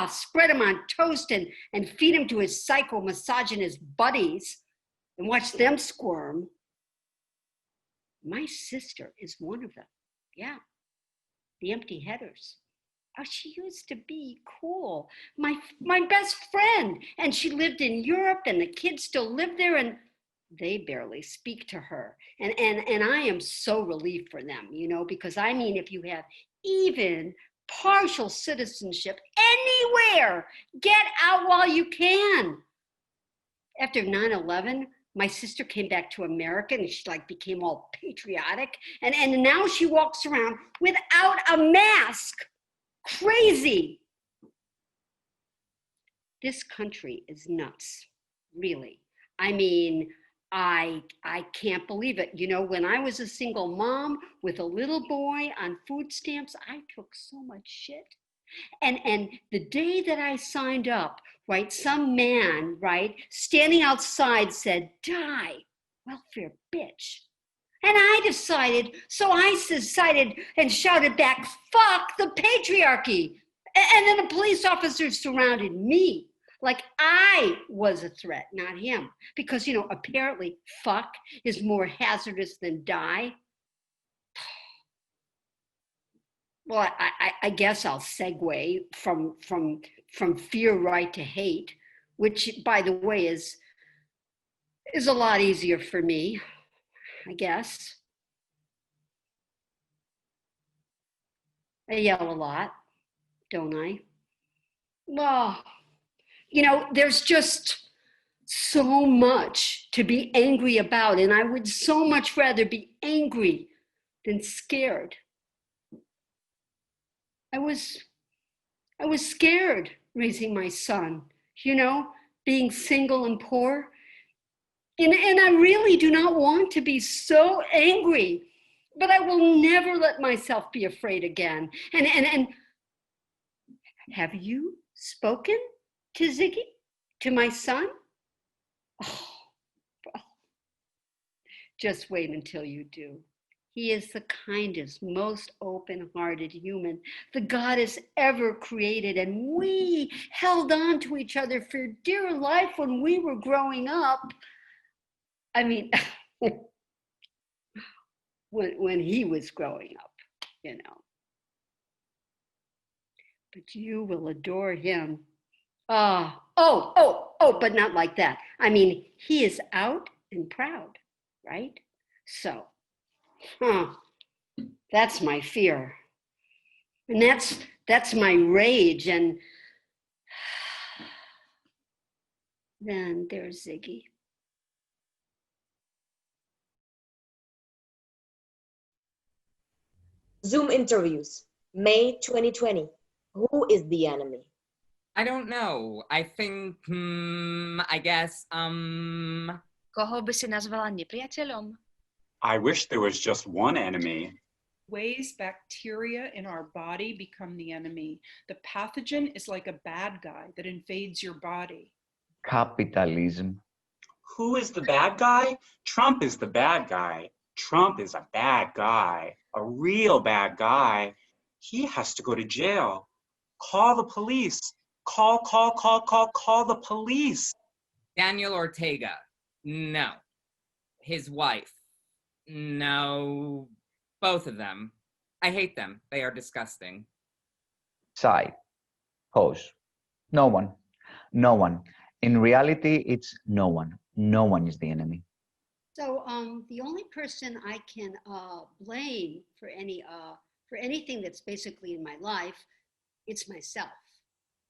Spread him on toast and feed him to his psycho-misogynist buddies and watch them squirm. My sister is one of them. Yeah, the empty headers. She used to be cool. My best friend. And she lived in Europe and the kids still live there and they barely speak to her. And I am so relieved for them, because I mean, if you have even partial citizenship anywhere, get out while you can. After 9/11, my sister came back to America and she became all patriotic. And now she walks around without a mask. Crazy. This country is nuts, really. I mean, I can't believe it. When I was a single mom with a little boy on food stamps, I took so much shit. And the day that I signed up, right, some man, right, standing outside said, "Die, welfare bitch." And I decided and shouted back, "Fuck the patriarchy." And then the police officers surrounded me like I was a threat, not him. Because, apparently fuck is more hazardous than die. Well, I guess I'll segue from fear right to hate, which, by the way, is a lot easier for me, I guess. I yell a lot, don't I? Well, there's just so much to be angry about, and I would so much rather be angry than scared. I was scared raising my son, being single and poor. And I really do not want to be so angry, but I will never let myself be afraid again. And have you spoken to Ziggy, to my son? Oh, well, just wait until you do. He is the kindest, most open-hearted human the goddess ever created, and we held on to each other for dear life when we were growing up. I mean, when he was growing up, But you will adore him. But not like that. I mean, he is out and proud, right? So, that's my fear. And that's my rage. And then there's Ziggy. Zoom interviews, May 2020. Who is the enemy? I don't know. I think, I guess, Koho by si nazvala nepriateľom? I wish there was just one enemy. Ways bacteria in our body become the enemy. The pathogen is like a bad guy that invades your body. Capitalism. Who is the bad guy? Trump is the bad guy. Trump is a bad guy, a real bad guy. He has to go to jail. Call the police. Call the police. Daniel Ortega. No. His wife. No. Both of them. I hate them. They are disgusting. Side. Pose. No one. No one. In reality, it's no one. No one is the enemy. So the only person I can blame for anything that's basically in my life, it's myself.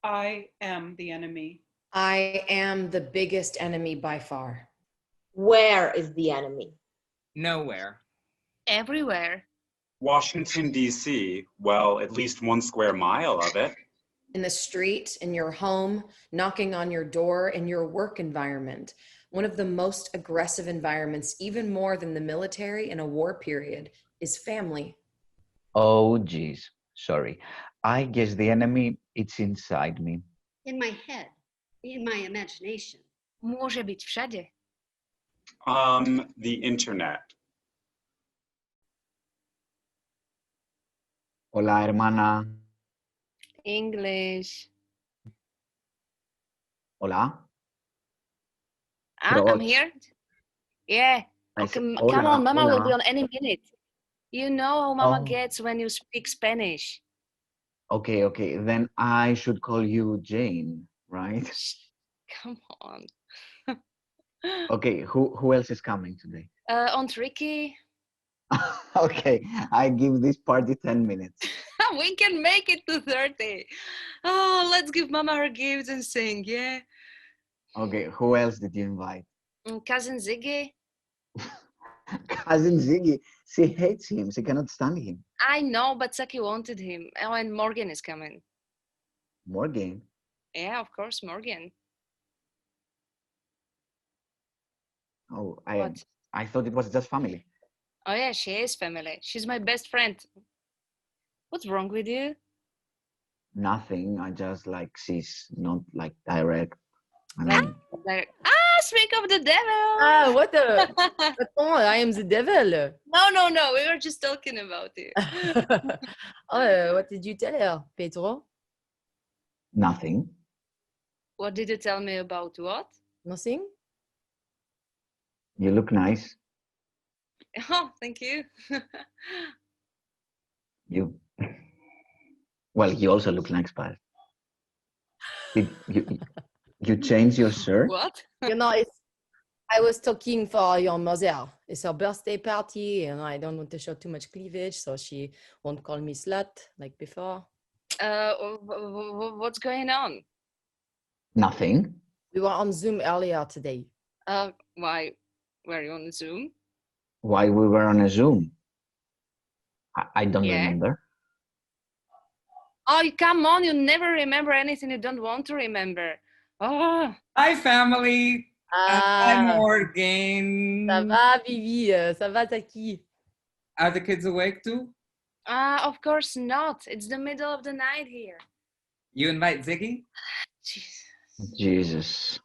I am the enemy. I am the biggest enemy by far. Where is the enemy? Nowhere. Everywhere. Washington, D.C., well, at least 1 square mile of it. In the street, in your home, knocking on your door, in your work environment. One of the most aggressive environments, even more than the military in a war period, is family. Oh, geez. Sorry. I guess the enemy, it's inside me. In my head, in my imagination. Môže byť všade. The internet. Hola, hermana. English. Hola. I'm here. Yeah. Okay, come on, Mama will be on any minute. You know how Mama gets when you speak Spanish. Okay. Then I should call you Jane, right? Come on. Okay, who else is coming today? Aunt Ricky. Okay, I give this party 10 minutes. We can make it to 30. Oh, let's give Mama her gifts and sing, yeah? Okay, who else did you invite? Cousin Ziggy. Cousin Ziggy. She hates him. She cannot stand him. I know, but Saki wanted him. Oh, and Morgan is coming. Morgan? Yeah, of course, Morgan. Oh, What? I thought it was just family. Oh yeah, she is family. She's my best friend. What's wrong with you? Nothing. I just like she's not like direct. I mean, Like, speak of the devil. Ah, what the? Attends, I am the devil. No, we were just talking about it. Oh, what did you tell her, Pedro? nothing. What did you tell me about what? Nothing? You look nice. Oh, thank you. You. Well, you also look nice, but you changed your shirt. What? You know, I was talking for your mother. It's her birthday party, and I don't want to show too much cleavage, so she won't call me slut like before. What's going on? Nothing. We were on Zoom earlier today. Why were you on Zoom? Why we were on a Zoom? I don't Yeah. remember. Oh, come on, you never remember anything you don't want to remember. Oh, Hi, family. I'm Ah, Morgan. ça va, Vivi? Ça va, Taki? Are the kids awake too? of course not. It's the middle of the night here. You invite Ziggy? Jeez. Jesus.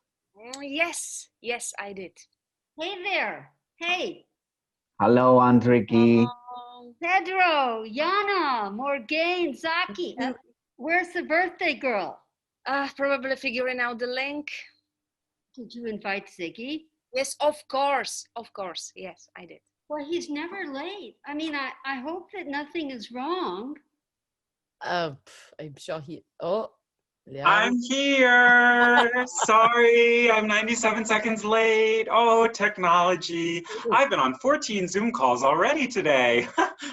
Yes, I did. Hey there. Hey, Hello, Andriki. Oh, Pedro, Yana, Morgan, Zaki. Where's the birthday girl? probably figuring out the link. Did you invite Ziggy? Yes, of course. Yes, I did. Well, he's never late. I mean, I hope that nothing is wrong. I'm sure he. Oh, yeah. I'm here. Sorry, I'm 97 seconds late. Oh, technology. I've been on 14 Zoom calls already today.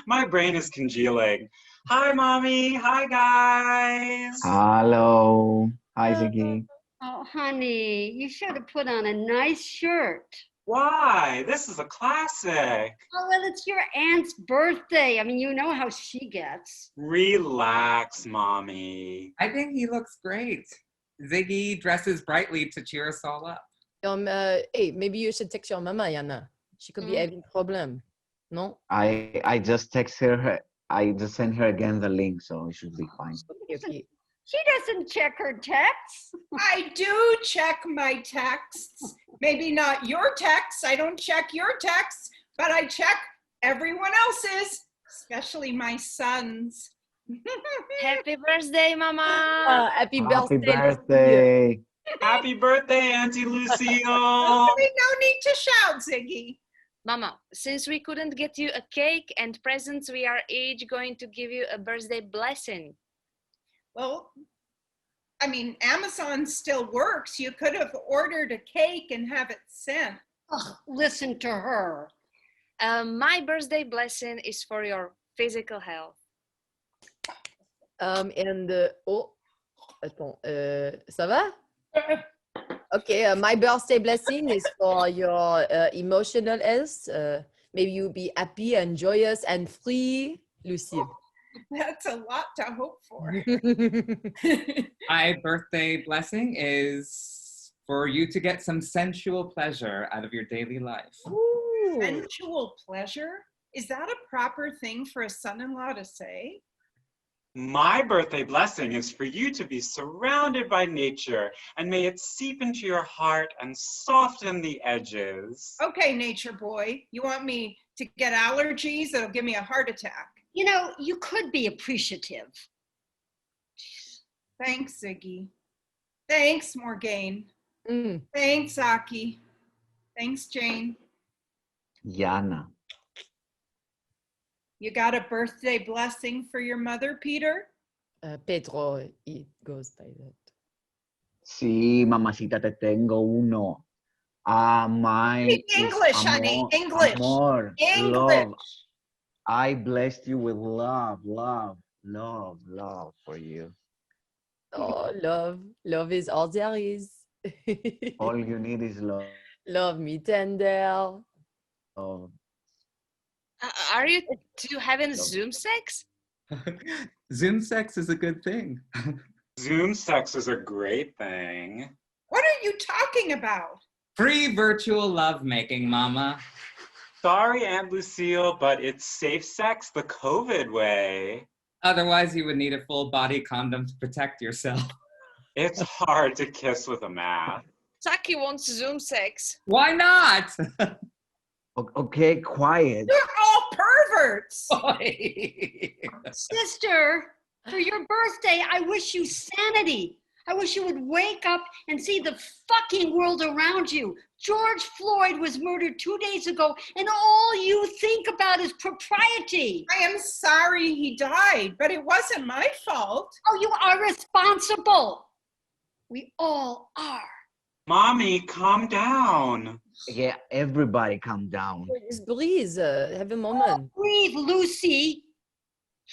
My brain is congealing. Hi, Mommy. Hi, guys. Hello. Hi, Ziggy. Oh, honey, you should have put on a nice shirt. Why? This is a classic. Oh, well, it's your aunt's birthday. I mean, you know how she gets. Relax, Mommy. I think he looks great. Ziggy dresses brightly to cheer us all up. Hey, maybe you should text your mama, Yana. She could be having problem. No? I just text her. I just sent her again the link, so it should be fine. Okay. She doesn't check her texts. I do check my texts. Maybe not your texts. I don't check your texts, but I check everyone else's, especially my son's. Happy birthday, Mama. Happy Happy birthday. birthday. Happy birthday, Auntie Lucille. No need to shout, Ziggy. Mama, since we couldn't get you a cake and presents, we are each going to give you a birthday blessing. Well, I mean, Amazon still works. You could have ordered a cake and have it sent. Ugh, listen to her. My birthday blessing is for your physical health. Oh, attends, ça va? Okay, my birthday blessing is for your emotional health. Maybe you'll be happy and joyous and free, Lucy. That's a lot to hope for. My birthday blessing is for you to get some sensual pleasure out of your daily life. Ooh. Sensual pleasure? Is that a proper thing for a son-in-law to say? My birthday blessing is for you to be surrounded by nature, and may it seep into your heart and soften the edges. Okay, nature boy, you want me to get allergies that'll give me a heart attack? You know, you could be appreciative. Thanks, Ziggy. Thanks, Morgane. Mm. Thanks, Aki. Thanks, Jane. Yana. You got a birthday blessing for your mother, Peter? Pedro, it goes by that. Sí, mamacita, te tengo uno. Speak English, honey. English. Amor, English. love. I blessed you with love for you. Oh, love. Love is all there is. All you need is love. Love me tender. Love. Are you two having Zoom sex? Zoom sex is a good thing. Zoom sex is a great thing. What are you talking about? Free virtual lovemaking, Mama. Sorry, Aunt Lucille, but it's safe sex the COVID way. Otherwise, you would need a full body condom to protect yourself. It's hard to kiss with a mask. Saki wants Zoom sex. Why not? Okay, quiet. You're all perverts. Sister, for your birthday, I wish you sanity. I wish you would wake up and see the fucking world around you. George Floyd was murdered 2 days ago, and all you think about is propriety. I am sorry he died, but it wasn't my fault. Oh, you are responsible. We all are. Mommy, calm down. Yeah, everybody calm down. Just breathe. Have a moment. Breathe, Lucy.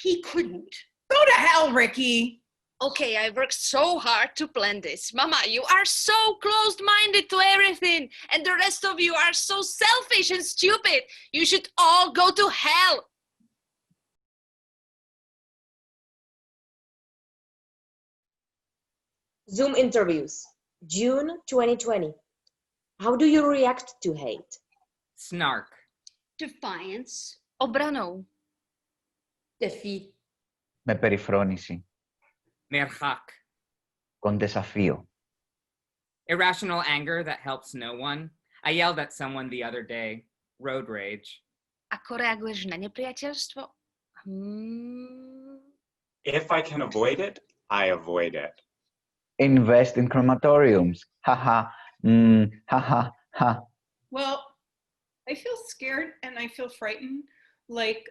He couldn't. Go to hell, Ricky. Okay, I worked so hard to plan this. Mama, you are so closed-minded to everything, and the rest of you are so selfish and stupid. You should all go to hell. Zoom interviews, June 2020. How do you react to hate? Snark. Defiance. Obranou. Défi. Με περιφρόνηση. Merchak. Con desafío. Irrational anger that helps no one. I yelled at someone the other day. Road rage. Ako reaguješ na nepriateľstvo? If I can avoid it, I avoid it. Invest in crematoriums. Ha ha. Ha ha ha. Well, I feel scared and I feel frightened, like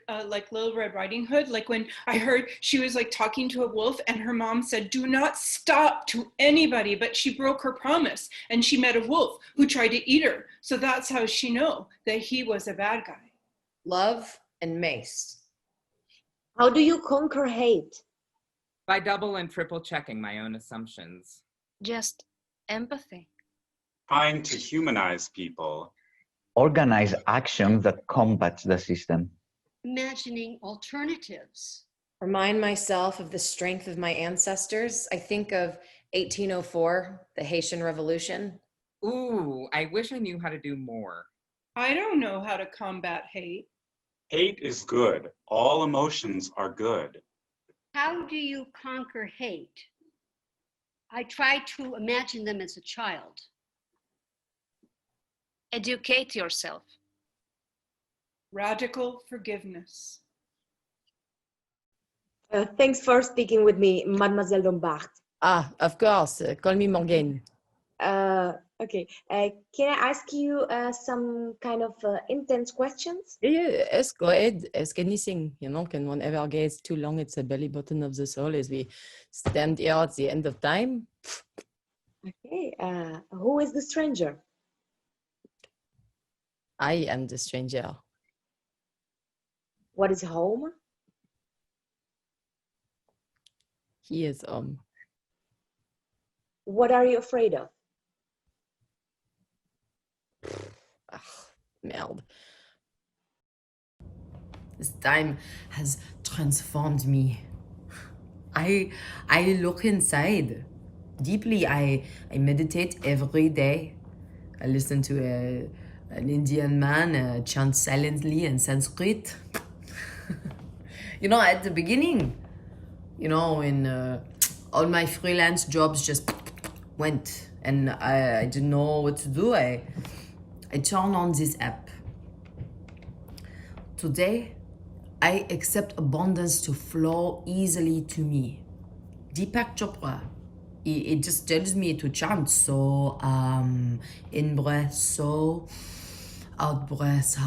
Little Red Riding Hood. Like when I heard she was like talking to a wolf and her mom said, "Do not stop to anybody," but she broke her promise and she met a wolf who tried to eat her. So that's how she know that he was a bad guy. Love and mace. How do you conquer hate? By double and triple checking my own assumptions. Just empathy. Trying to humanize people. Organize action that combats the system. Imagining alternatives. Remind myself of the strength of my ancestors. I think of 1804, the Haitian Revolution. Ooh, I wish I knew how to do more. I don't know how to combat hate. Hate is good. All emotions are good. How do you conquer hate? I try to imagine them as a child. Educate yourself. Radical forgiveness. Thanks for speaking with me, Mademoiselle Lombard. Ah, of course. Call me Morgane. Okay. Can I ask you some kind of intense questions? Yeah, ask, go ahead. Ask anything. You know, can one ever gaze too long? It's the belly button of the soul as we stand here at the end of time. Okay. Who is the stranger? I am the stranger. What is home? He is What are you afraid of? Merde. This time has transformed me. I look inside. Deeply, I meditate every day. I listen to an Indian man chant silently in Sanskrit. You know, at the beginning, you know, when all my freelance jobs just went and I didn't know what to do, I turned on this app. Today, I accept abundance to flow easily to me. Deepak Chopra, it just tells me to chant. So, in breath, so, out breath,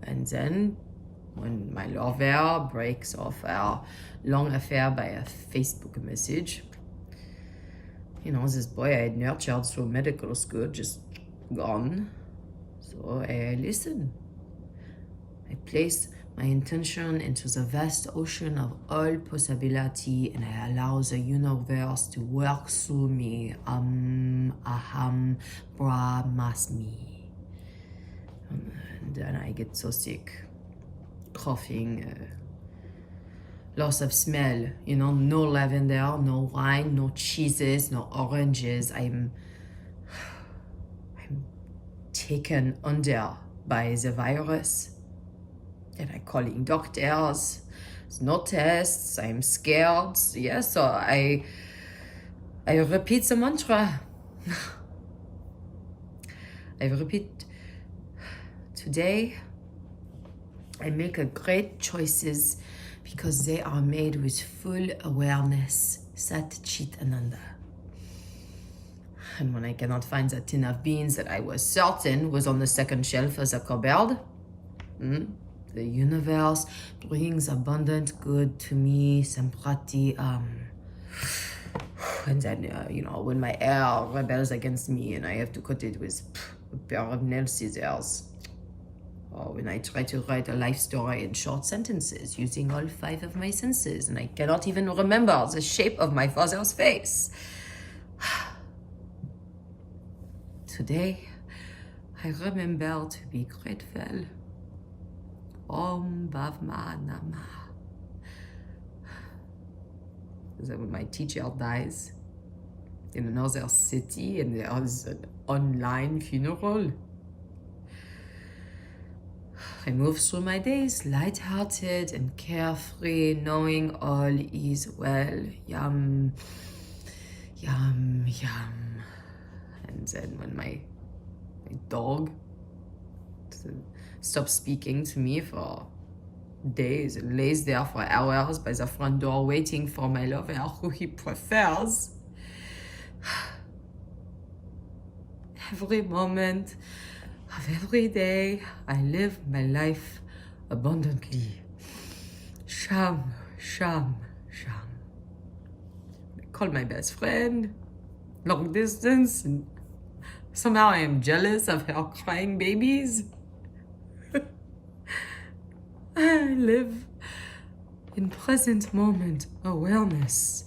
and then when my lover breaks off our long affair by a Facebook message, you know, this boy I had nurtured through medical school just gone. So I listen. I place my intention into the vast ocean of all possibility and I allow the universe to work through me. Aham, Brahmasmi. And then I get so sick. Coughing, loss of smell, you know, no lavender, no wine, no cheeses, no oranges. I'm taken under by the virus. And I'm calling doctors. There's no tests. I'm scared. Yeah, so I repeat the mantra. I repeat, today I make a great choices because they are made with full awareness. Sat Chit Ananda. And when I cannot find that tin of beans that I was certain was on the second shelf as a cupboard, the universe brings abundant good to me, Samprati. And then, when my hair rebels against me and I have to cut it with a pair of nail scissors. Or when I try to write a life story in short sentences using all 5 of my senses and I cannot even remember the shape of my father's face. Today, I remember to be grateful. Om Bhavma Nama. Then when my teacher dies in another city and there is an online funeral, I move through my days light-hearted and carefree, knowing all is well. Yum, yum, yum. And then when my dog stops speaking to me for days and lays there for hours by the front door waiting for my lover who he prefers, every moment of every day I live my life abundantly. Sham, sham, sham. I call my best friend, long distance, and somehow I am jealous of her crying babies. I live in present moment awareness.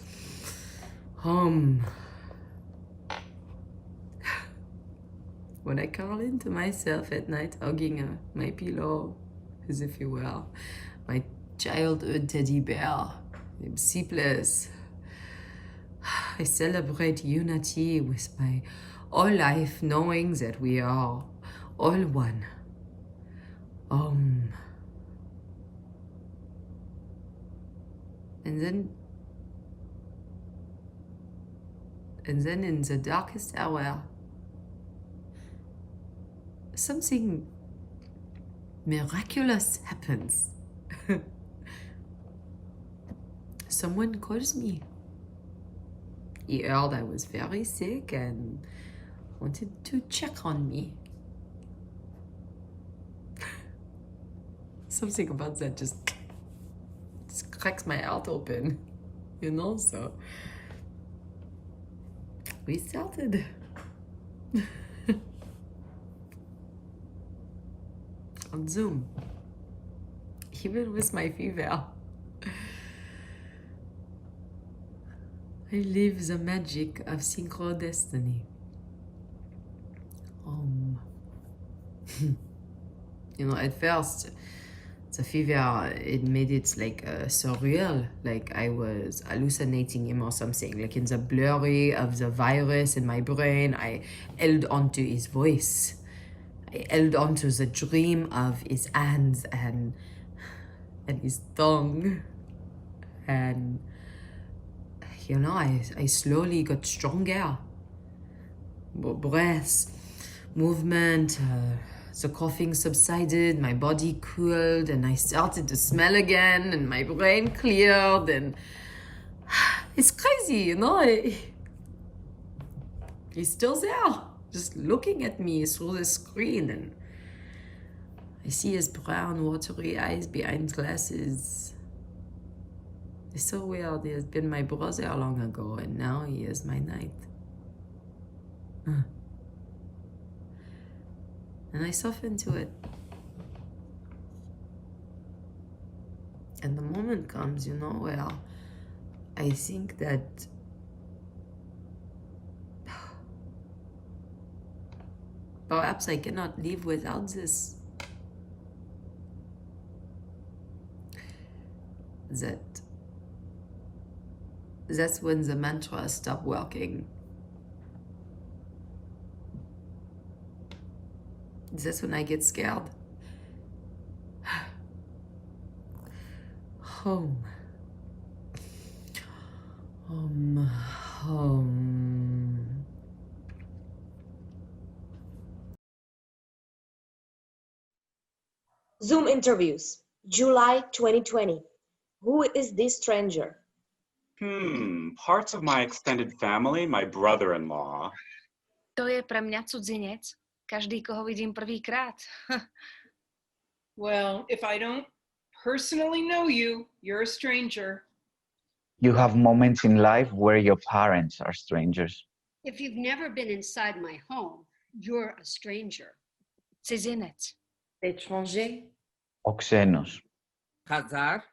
When I curl into myself at night, hugging my pillow, as if you were my childhood teddy bear, I'm sleepless. I celebrate unity with my all life, knowing that we are all one. And then in the darkest hour, something miraculous happens. Someone calls me. He heard I was very sick and wanted to check on me. Something about that just cracks my heart open, so we started. On Zoom, even with my fever. I live the magic of synchro destiny. At first, the fever, it made it like surreal, like I was hallucinating him or something. Like in the blurry of the virus in my brain, I held onto his voice. I held onto the dream of his hands and his tongue. And, I slowly got stronger. Breath, movement, the coughing subsided, my body cooled, and I started to smell again, and my brain cleared, and it's crazy, He's still there, just looking at me through the screen, and I see his brown, watery eyes behind glasses. It's so weird. He has been my brother long ago, and now he is my knight. And I soften to it. And the moment comes, where I think that perhaps I cannot live without this. That's when the mantra stopped working. That's when I get scared. Home. Home. Zoom interviews, July 2020. Who is this stranger? Parts of my extended family, my brother-in-law. To je pre mňa cudzinec. Každý, koho vidím prvýkrát. Well, if I don't personally know you, you're a stranger. You have moments in life where your parents are strangers. If you've never been inside my home, you're a stranger. Cizinec. Étranger. O xenos. Khazar.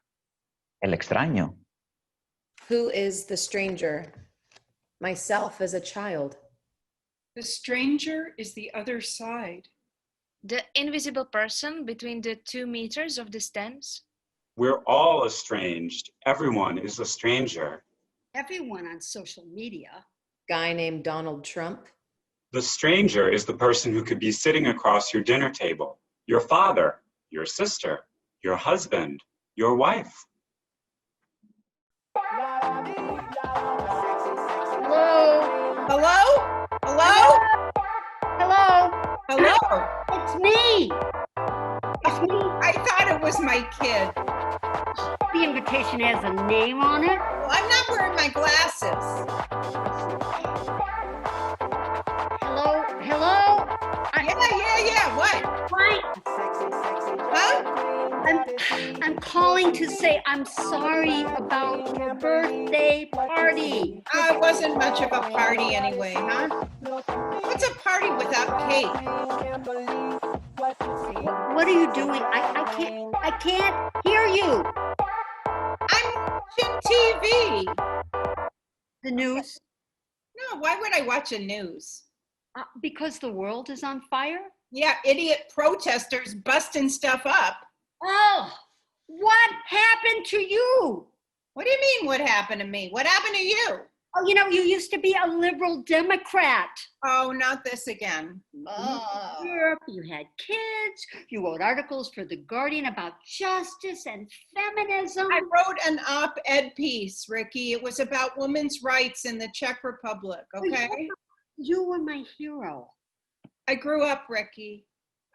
El extraño. Who is the stranger? Myself as a child. The stranger is the other side. The invisible person between the 2 meters of distance. We're all estranged. Everyone is a stranger. Everyone on social media. Guy named Donald Trump. The stranger is the person who could be sitting across your dinner table. Your father, your sister, your husband, your wife. Hello? Hello? Hello? Hello? Hello? It's me. It's me. I thought it was my kid. The invitation has a name on it. Well, I'm not wearing my glasses. Hello? Hello? Yeah. What? What? Huh? I'm calling to say I'm sorry about your birthday party. It wasn't much of a party anyway, huh? What's a party without cake? What are you doing? I can't hear you. I'm watching TV. The news? No, why would I watch the news? Because the world is on fire? Yeah, idiot protesters busting stuff up. Oh, what happened to you? What do you mean, what happened to me? What happened to you? Oh, you know, you used to be a liberal Democrat. Oh, not this again. Europe, you had kids, you wrote articles for The Guardian about justice and feminism. I wrote an op-ed piece, Ricky. It was about women's rights in the Czech Republic, okay? You were my hero. I grew up, Ricky.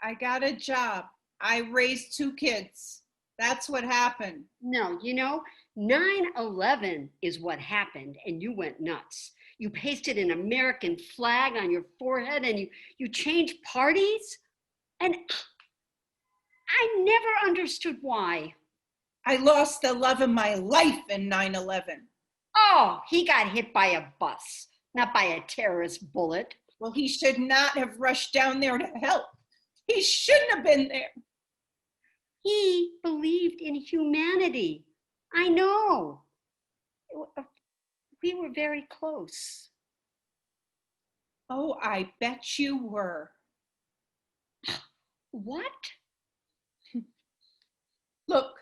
I got a job. I raised 2 kids. That's what happened. No, you know, 9/11 is what happened, and you went nuts. You pasted an American flag on your forehead, and you changed parties, and I never understood why. I lost the love of my life in 9/11. Oh, he got hit by a bus, not by a terrorist bullet. Well, he should not have rushed down there to help. He shouldn't have been there. He believed in humanity. I know. We were very close. Oh, I bet you were. What? Look,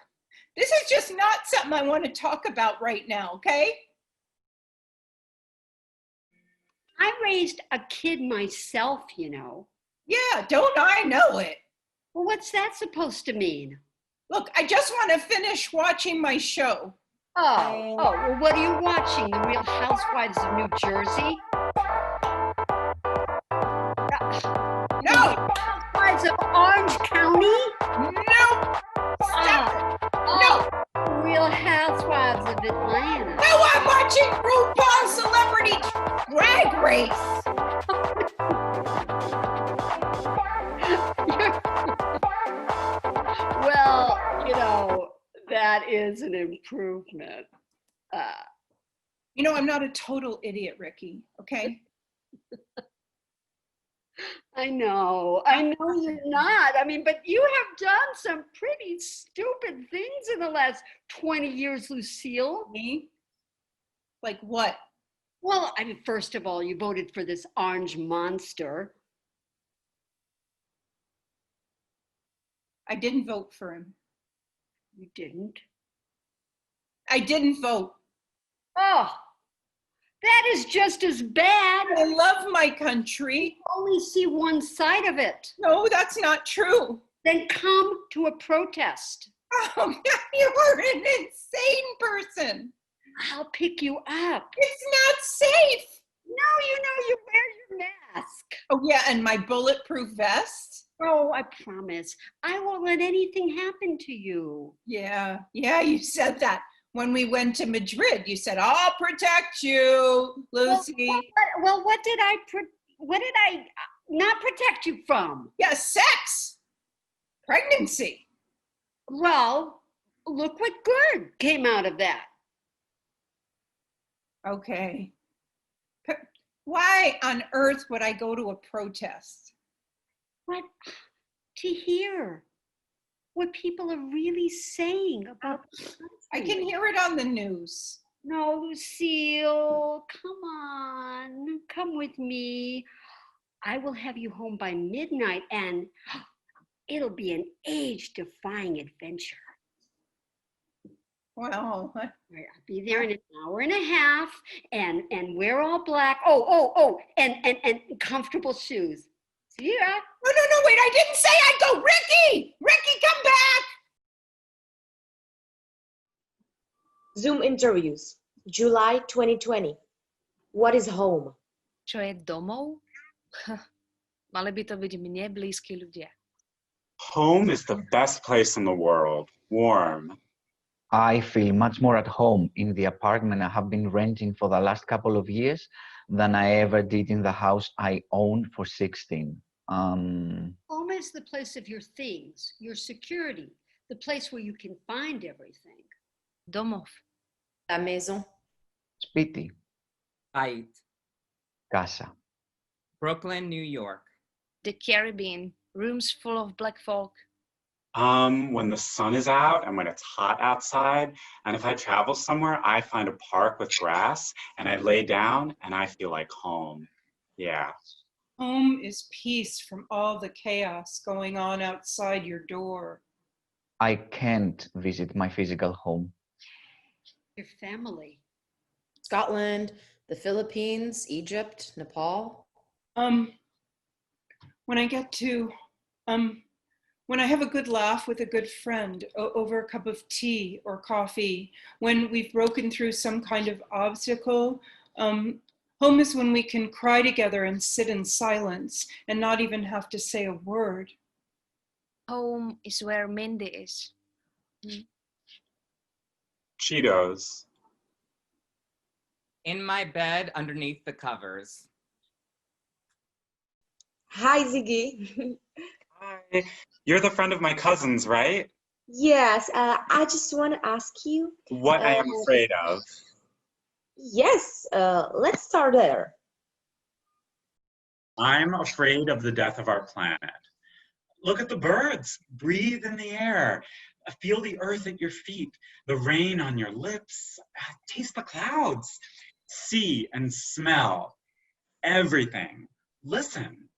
this is just not something I want to talk about right now, okay? I raised a kid myself, you know. Yeah, don't I know it? Well, what's that supposed to mean? Look, I just want to finish watching my show. Oh, well, what are you watching? The Real Housewives of New Jersey? No! Housewives of Orange County? Nope! Stop it! No! Real Housewives of Atlanta. No, I'm watching RuPaul's Celebrity Drag Race! Well, you know, that is an improvement. You know, I'm not a total idiot, Ricky, okay? I know you're not. I mean, but you have done some pretty stupid things in the last 20 years, Lucille. Me? Like what? Well, I mean, first of all, you voted for this orange monster. I didn't vote for him. You didn't? I didn't vote. Oh, that is just as bad. I love my country. You only see one side of it. No, that's not true. Then come to a protest. Oh, you are an insane person. I'll pick you up. It's not safe. No, you wear your mask. Oh, yeah, and my bulletproof vest? Oh, I promise. I won't let anything happen to you. Yeah, you said that. When we went to Madrid, you said, I'll protect you, Lucy. Well, what did I not protect you from? Yeah, sex. Pregnancy. Well, look what good came out of that. Okay. Why on earth would I go to a protest? But to hear what people are really saying about the country. I can hear it on the news. No, Lucille, come on, come with me. I will have you home by midnight and it'll be an age-defying adventure. Well, I'll be there in an hour and a half and we're all black. Oh, and comfortable shoes. See ya. No, wait, I didn't say I'd go. Ricky, come back. Zoom interviews, July 2020. What is home? Čo je domov? Mali by to byť mne blízki ľudia. Home is the best place in the world. Warm. I feel much more at home in the apartment I have been renting for the last couple of years than I ever did in the house I owned for 16. Home is the place of your things, your security, the place where you can find everything. Domov. La maison. Spiti, Bait. casa. Brooklyn, New York. The Caribbean. Rooms full of black folk. When the sun is out and when it's hot outside, and if I travel somewhere, I find a park with grass and I lay down and I feel like home. Yeah. Home is peace from all the chaos going on outside your door. I can't visit my physical home. Your family. Scotland, the Philippines, Egypt, Nepal. When I have a good laugh with a good friend over a cup of tea or coffee, when we've broken through some kind of obstacle, home is when we can cry together and sit in silence and not even have to say a word. Home is where Mindy is. Cheetos. In my bed underneath the covers. Hi, Ziggy. Hi. You're the friend of my cousin's, right? Yes, I just want to ask you. What I am afraid of. Yes, let's start there. I'm afraid of the death of our planet. Look at the birds. Breathe in the air. Feel the earth at your feet, the rain on your lips. Taste the clouds. See and smell everything. Listen.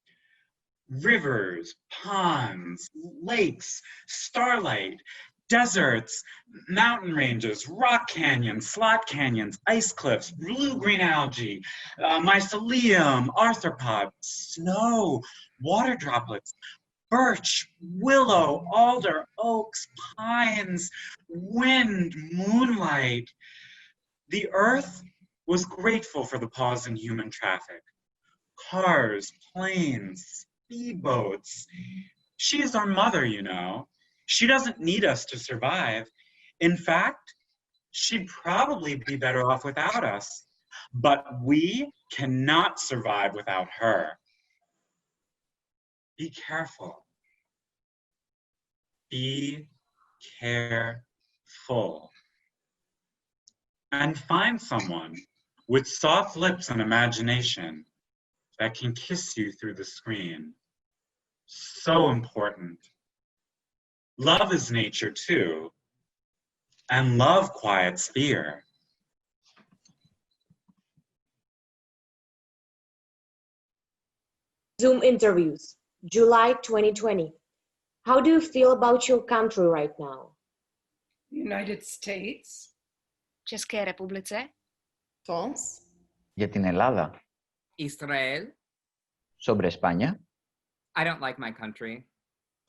Rivers, ponds, lakes, starlight, deserts, mountain ranges, rock canyons, slot canyons, ice cliffs, blue-green algae, mycelium, arthropods, snow, water droplets, birch, willow, alder, oaks, pines, wind, moonlight. The earth was grateful for the pause in human traffic. Cars, planes, speedboats. She is our mother, you know. She doesn't need us to survive. In fact, she'd probably be better off without us. But we cannot survive without her. Be careful. Be careful. And find someone with soft lips and imagination that can kiss you through the screen. So important. Love is nature too, and love quiets fear. Zoom interviews, July 2020. How do you feel about your country right now? United States. České republice. France. Για την Ελλάδα. Israel. Sobre España. I don't like my country.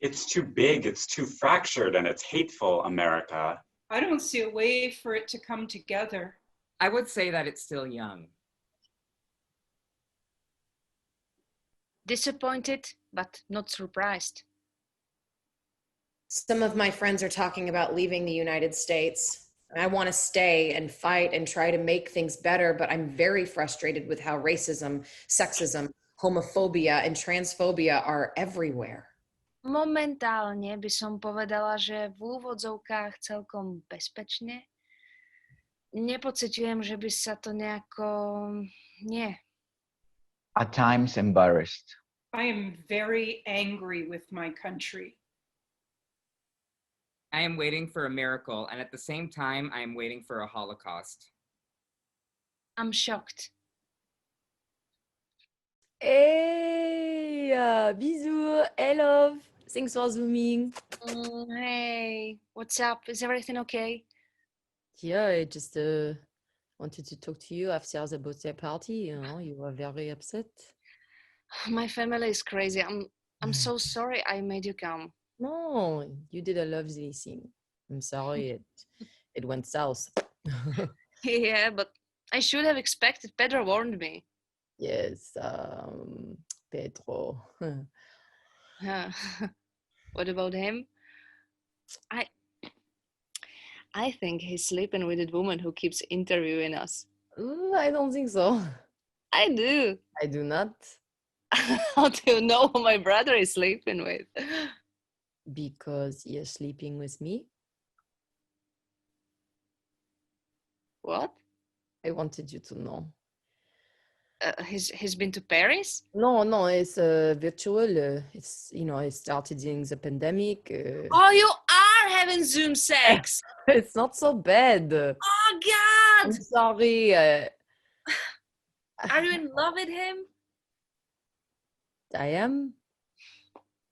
It's too big, it's too fractured, and it's hateful, America. I don't see a way for it to come together. I would say that it's still young. Disappointed, but not surprised. Some of my friends are talking about leaving the United States. I want to stay and fight and try to make things better, but I'm very frustrated with how racism, sexism, homophobia, and transphobia are everywhere. Momentálne by som povedala, že v úvodzovkách celkom bezpečne. Nepociťujem, že by sa to nejako... Nie. At times embarrassed. I am very angry with my country. I am waiting for a miracle, and at the same time, I am waiting for a Holocaust. I'm shocked. Hey, bisous, hello, thanks for zooming. Hey, what's up? Is everything okay? Yeah, I just wanted to talk to you after the birthday party. You know, you were very upset. My family is crazy. I'm so sorry I made you come. No, you did a lovely thing. I'm sorry it went south. Yeah, but I should have expected. Pedro warned me. Yes, Pedro. What about him? I think he's sleeping with a woman who keeps interviewing us. I don't think so. I do. I do not. How do you know who my brother is sleeping with? Because you're sleeping with me. What? I wanted you to know. He's been to Paris? No, it's virtual. It's, you know, it started during the pandemic. Oh, you are having Zoom sex. It's not so bad. Oh, God. I'm sorry. Are you in love with him? I am.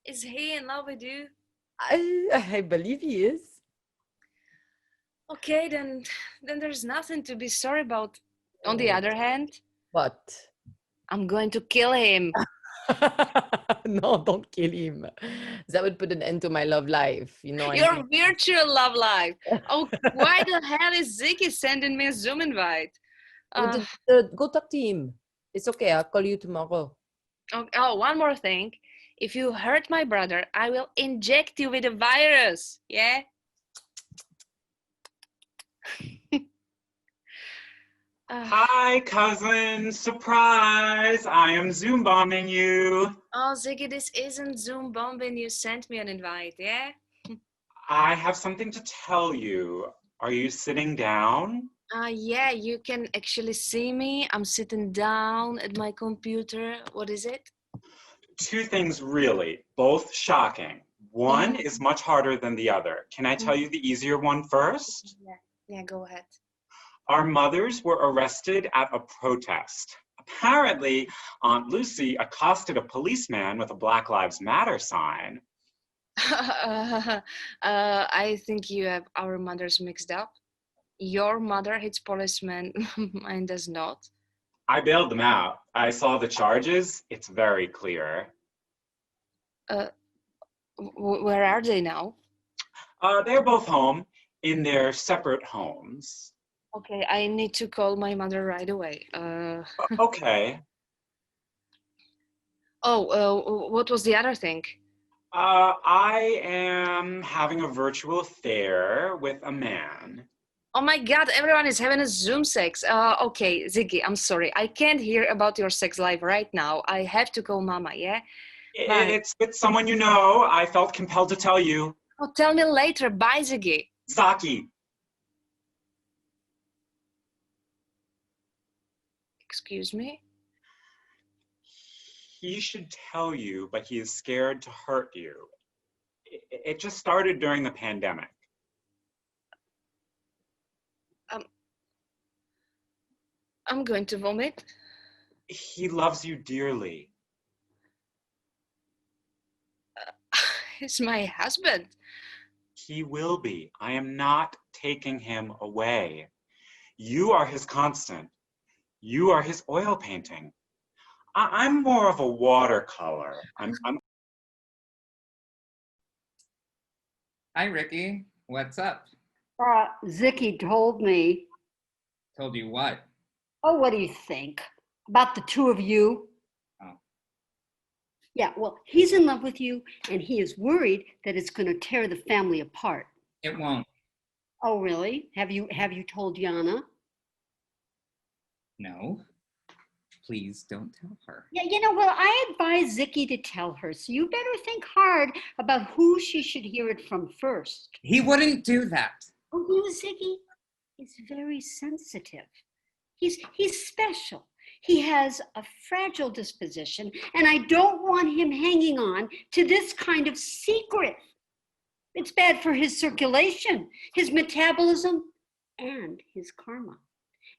Is he in love with you? I believe he is. Okay, then there's nothing to be sorry about. On the other hand, What? I'm going to kill him. No, don't kill him. That would put an end to my love life. You know. Your virtual love life. Oh, why the hell is Ziggy sending me a Zoom invite? Go talk to him. It's okay. I'll call you tomorrow. Oh, one more thing. If you hurt my brother, I will inject you with a virus. Yeah? Hi, cousin. Surprise. I am Zoom bombing you. Oh, Ziggy, this isn't Zoom bombing. You sent me an invite, yeah? I have something to tell you. Are you sitting down? Yeah, you can actually see me. I'm sitting down at my computer. What is it? Two things really, both shocking. One is much harder than the other. Can I tell you the easier one first? Yeah, go ahead. Our mothers were arrested at a protest. Apparently, Aunt Lucy accosted a policeman with a Black Lives Matter sign. I think you have our mothers mixed up. Your mother hits policemen, mine does not. I bailed them out. I saw the charges. It's very clear. Where are they now? They're both home in their separate homes. Okay, I need to call my mother right away. Okay. Oh, what was the other thing? I am having a virtual affair with a man. Oh my God, everyone is having a Zoom sex. Okay, Ziggy, I'm sorry. I can't hear about your sex life right now. I have to call Mama, yeah? Bye. It's with someone you know. I felt compelled to tell you. Oh, tell me later. Bye, Ziggy. Zaki. Excuse me? He should tell you, but he is scared to hurt you. It just started during the pandemic. I'm going to vomit. He loves you dearly. He's my husband. He will be. I am not taking him away. You are his constant. You are his oil painting. I'm more of a watercolor. Hi, Ricky. What's up? Zicky told me. Told you what? Oh, what do you think? About the two of you? Oh. Yeah, well, he's in love with you, and he is worried that it's going to tear the family apart. It won't. Oh, really? Have you told Yana? No. Please don't tell her. Yeah, well, I advise Zicky to tell her, so you better think hard about who she should hear it from first. He wouldn't do that. Oh, Ziggy is very sensitive. He's special. He has a fragile disposition, and I don't want him hanging on to this kind of secret. It's bad for his circulation, his metabolism, and his karma.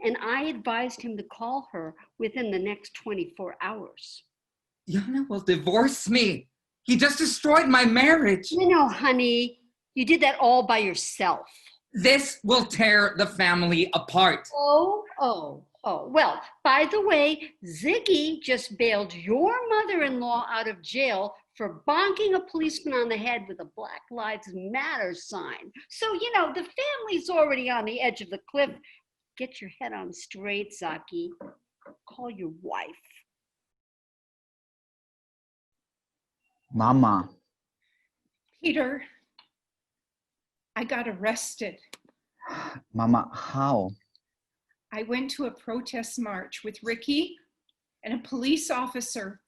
And I advised him to call her within the next 24 hours. Yana will divorce me. He just destroyed my marriage. Honey, you did that all by yourself. This will tear the family apart. Oh. Well, by the way, Ziggy just bailed your mother-in-law out of jail for bonking a policeman on the head with a Black Lives Matter sign. So, the family's already on the edge of the cliff. Get your head on straight, Zaki. Call your wife. Mama. Peter, I got arrested. Mama, how? I went to a protest march with Ricky, and a police officer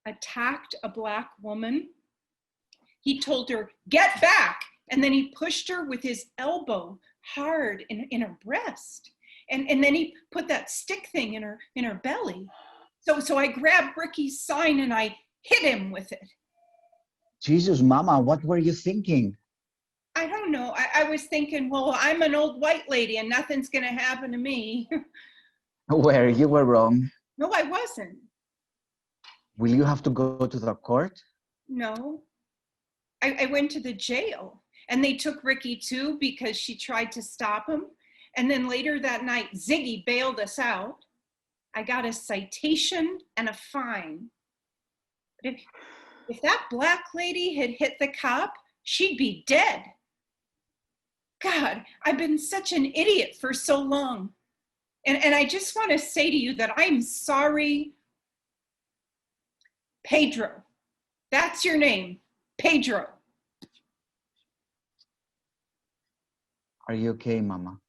attacked a Black woman. He told her, "Get back!" And then he pushed her with his elbow hard in her breast. And then he put that stick thing in her belly. So I grabbed Ricky's sign and I hit him with it. Jesus, Mama, what were you thinking? I don't know. I was thinking, well, I'm an old white lady and nothing's gonna happen to me. Where you were wrong. No, I wasn't. Will you have to go to the court? No. I went to the jail and they took Ricky too because she tried to stop him. And then later that night, Ziggy bailed us out. I got a citation and a fine. But if that Black lady had hit the cop, she'd be dead. God, I've been such an idiot for so long. And I just want to say to you that I'm sorry. Pedro, that's your name, Pedro. Are you okay, Mama?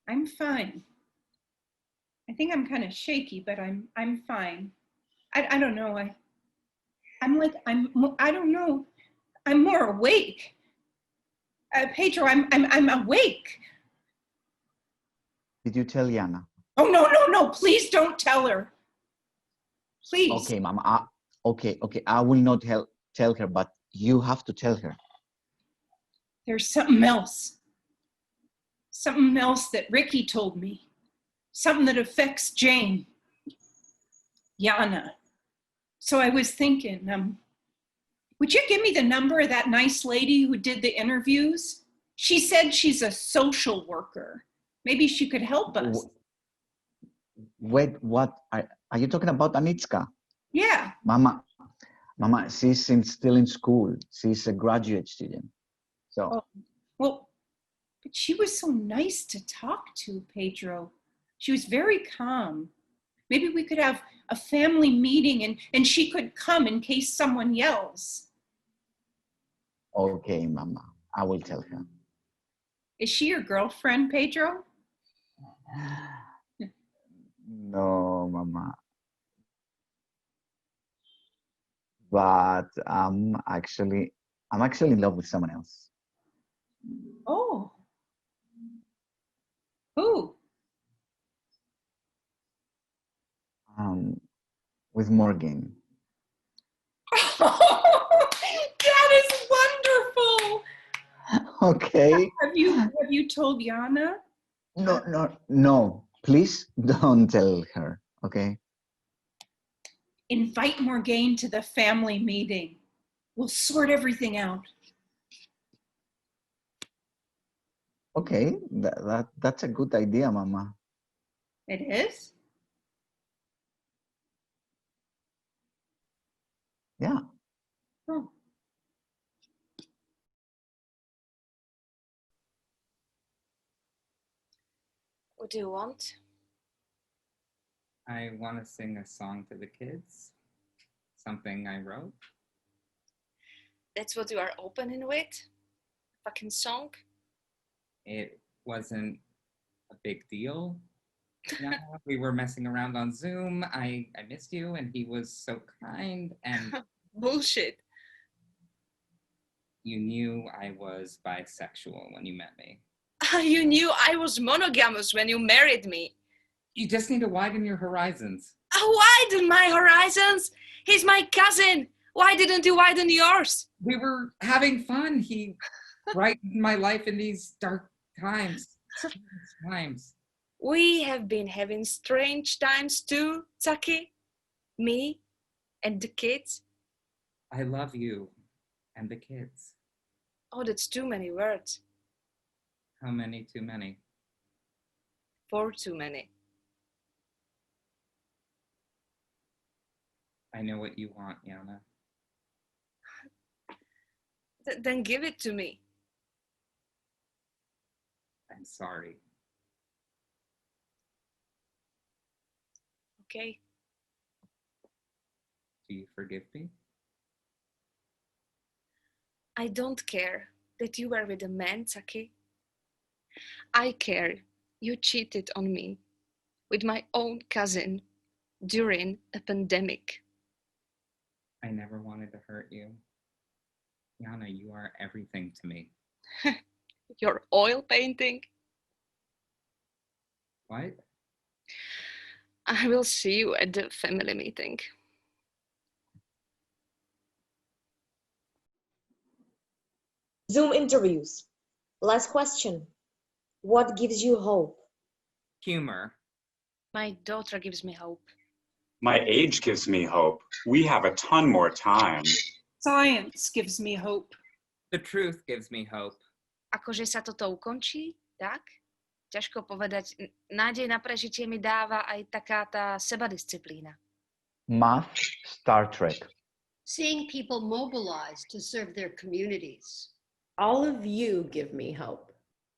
I'm fine. I think I'm kind of shaky, but I'm fine. I don't know. I don't know. I'm more awake. Pedro, I'm awake. Did you tell Yana? Oh, no, please don't tell her. Please. Okay, Mama. Okay. I will not tell her, but you have to tell her. There's something else. Something else that Ricky told me. Something that affects Jane. Yana. So I was thinking, would you give me the number of that nice lady who did the interviews? She said she's a social worker. Maybe she could help us. Wait, what? Are you talking about Anitska? Yeah. Mama, she's still in school. She's a graduate student. So. Oh, well, but she was so nice to talk to, Pedro. She was very calm. Maybe we could have a family meeting and she could come in case someone yells. Okay, Mama, I will tell her. Is she your girlfriend, Pedro? No, Mama. But I'm actually in love with someone else. Oh. Who? With Morgan. That is wonderful. Okay. Have you told Yana? No. Please don't tell her, okay? Invite Morgan to the family meeting. We'll sort everything out. Okay, that's a good idea, Mama. It is? Yeah. Oh. What do you want? I want to sing a song to the kids. Something I wrote. That's what you are opening with? Fucking song? It wasn't a big deal. Yeah, we were messing around on Zoom. I missed you, and he was so kind. And Bullshit. you knew I was bisexual when you met me. You knew I was monogamous when you married me. You just need to widen your horizons. Widen my horizons? He's my cousin. Why didn't you widen yours? We were having fun. He brightened my life in these dark times. We have been having strange times too, Tsaki. Me and the kids. I love you and the kids. Oh, that's too many words. How many too many? 4 too many. I know what you want, Yana. Then give it to me. I'm sorry. Okay. Do you forgive me? I don't care that you were with a man, Tsaki. I care you cheated on me with my own cousin during a pandemic. I never wanted to hurt you. Yana, you are everything to me. Your oil painting? What? I will see you at the family meeting. Zoom interviews. Last question. What gives you hope? Humor. My daughter gives me hope. My age gives me hope. We have a ton more time. Science gives me hope. The truth gives me hope. Akože sa toto ukončí, tak? Ťažko povedať. Nádej na prežitie mi dáva aj taká tá sebadisciplína. Math, Star Trek. Seeing people mobilize to serve their communities. All of you give me hope.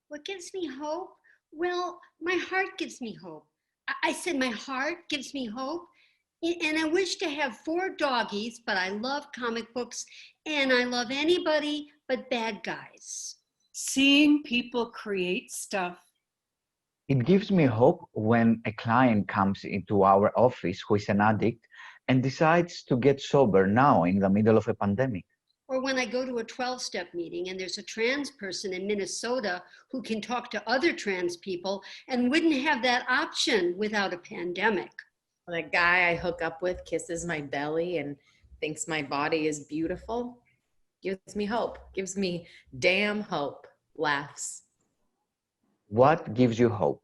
What gives me hope? Well, my heart gives me hope. I said my heart gives me hope. And I wish to have 4 doggies, but I love comic books and I love anybody but bad guys. Seeing people create stuff. It gives me hope when a client comes into our office who is an addict and decides to get sober now in the middle of a pandemic. Or when I go to a 12-step meeting and there's a trans person in Minnesota who can talk to other trans people and wouldn't have that option without a pandemic. When a guy I hook up with kisses my belly and thinks my body is beautiful, gives me hope, gives me damn hope, laughs. What gives you hope?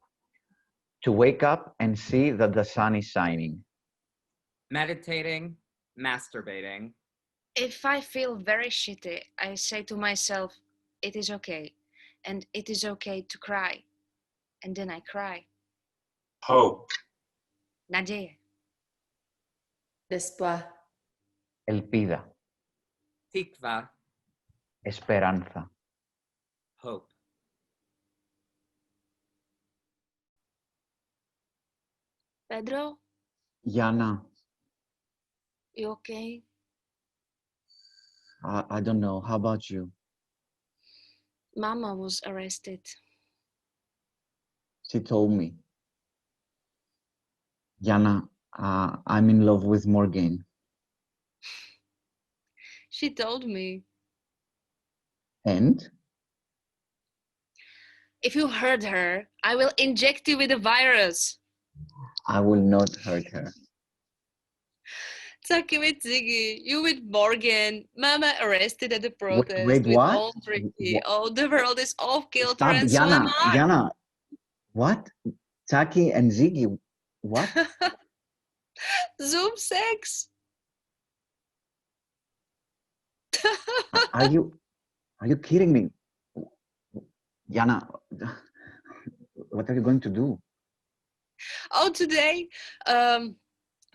To wake up and see that the sun is shining. Meditating, masturbating. If I feel very shitty, I say to myself, it is okay. And it is okay to cry. And then I cry. Hope. Nadzieję. L'espoir. Elpida. Tikva. Esperanza. Hope. Pedro, Yana, you okay? I don't know. How about you? Mama was arrested. She told me. Yana, I'm in love with Morgan. She told me. And? If you hurt her, I will inject you with a virus. I will not hurt her. Tsaki with Ziggy, you with Morgan, Mama arrested at the protest. Wait, with what? Old Ricky. Oh, the world is off kilter Stop, and so am I. Yana. What? Taki and Ziggy, what? Zoom sex. Are you kidding me? Yana, what are you going to do? Oh, today,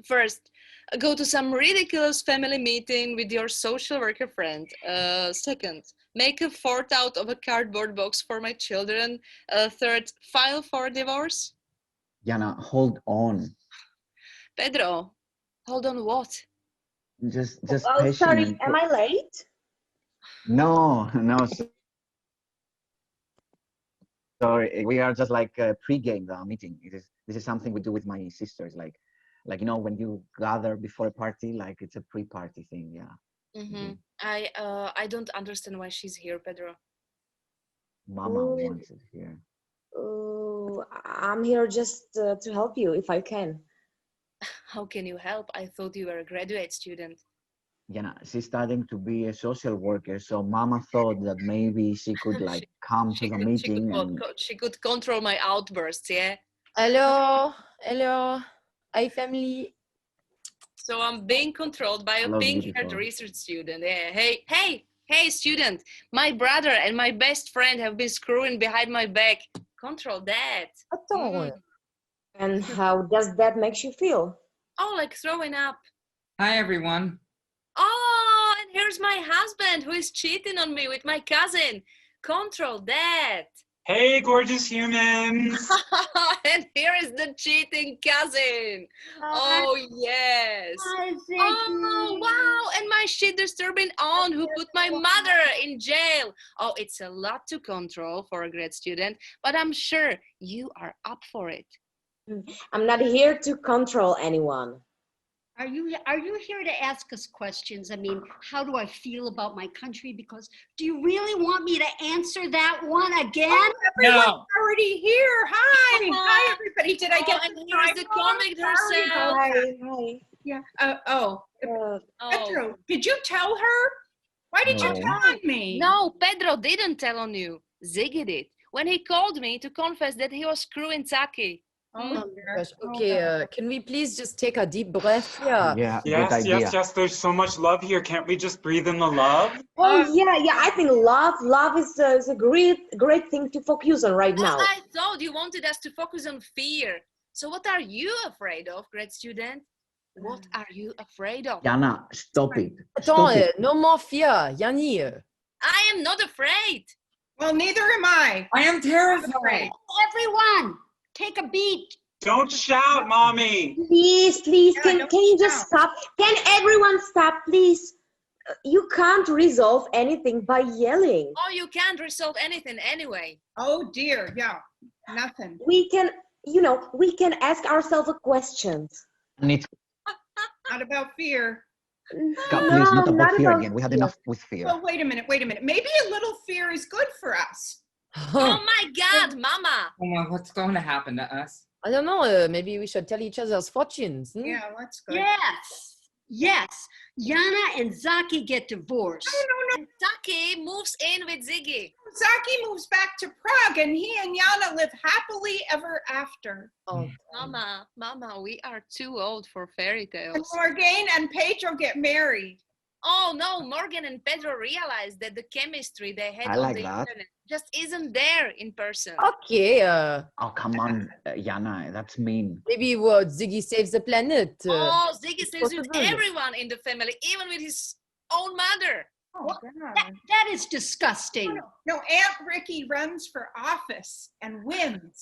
first, go to some ridiculous family meeting with your social worker friend. Second, make a fort out of a cardboard box for my children. Third, file for divorce. Yana, hold on. Pedro, hold on what? Just Oh, patient. sorry, am I late? No, sorry. We are just like pre-game the meeting. This is something we do with my sisters. Like when you gather before a party, like it's a pre-party thing. Yeah. Mm-hmm. I don't understand why she's here, Pedro. Mama wants it here. Oh, I'm here just to help you if I can. How can you help? I thought you were a graduate student. Yeah, she's starting to be a social worker, so Mama thought that maybe she could like come to the meeting and She could control my outbursts, yeah? Hello, hello. Hi, family. So I'm being controlled by a Hello, pink-haired beautiful. research student. Yeah. Hey, student. My brother and my best friend have been screwing behind my back. Control that. Attends. And how does that make you feel? Oh, like throwing up. Hi, everyone. Oh, and here's my husband who is cheating on me with my cousin. Control that. Hey, gorgeous humans. And here is the cheating cousin. Oh, yes. Oh, wow. And my shit disturbing aunt who put my mother in jail. Oh, it's a lot to control for a grad student, but I'm sure you are up for it. I'm not here to control anyone. Are you here to ask us questions? I mean, how do I feel about my country? Because do you really want me to answer that one again? Everyone's already here. Hi. Hi, everybody. Did I get and the here's time the wrong? comic Sorry herself. about that. Hi. Yeah. Uh, Pedro, did you tell her? Why did you No. tell on me? No, Pedro didn't tell on you. Ziggy did. When he called me to confess that he was screwing Taki. Oh, Gosh, okay, can we please just take a deep breath here? yeah, good Yes, idea. yes. There's so much love here. Can't we just breathe in the love? Oh yeah. I think love is a great thing to focus on right now. I thought you wanted us to focus on fear. So what are you afraid of, grad student? What are you afraid of? Yana, stop it. Attends, Stop it. no more fear, Yanni. I am not afraid. Well, neither am I. I am terrified. Everyone, take a beat. Don't shout, mommy. Please, Yeah, can don't you just shout. stop? Can everyone stop, please? You can't resolve anything by yelling. Oh, you can't resolve anything anyway. Oh dear. Yeah. Nothing. We can ask ourselves a question. And it's Not about fear. God, please, not about fear about again. We had fear. enough with fear. Well, wait a minute. Maybe a little fear is good for us. Oh my God, Mama. Oh, well, what's going to happen to us? I don't know, maybe we should tell each other's fortunes. Yeah, that's good. Yes. Yana and Zaki get divorced. No. And Taki moves in with Ziggy. Zaki moves back to Prague and he and Yana live happily ever after. Oh, Mama, we are too old for fairy And tales. Morgane and Pedro get married. Oh no, Morgan and Pedro realized that the chemistry they had I on like the that. internet just isn't there in person. okay, Oh, come on, Yana, that's mean. maybe Ziggy saves the planet. Oh, Ziggy it's stays with possible. everyone in the family, even with his own mother. Oh, What? God. That is disgusting. No, Aunt Ricky runs for office and wins.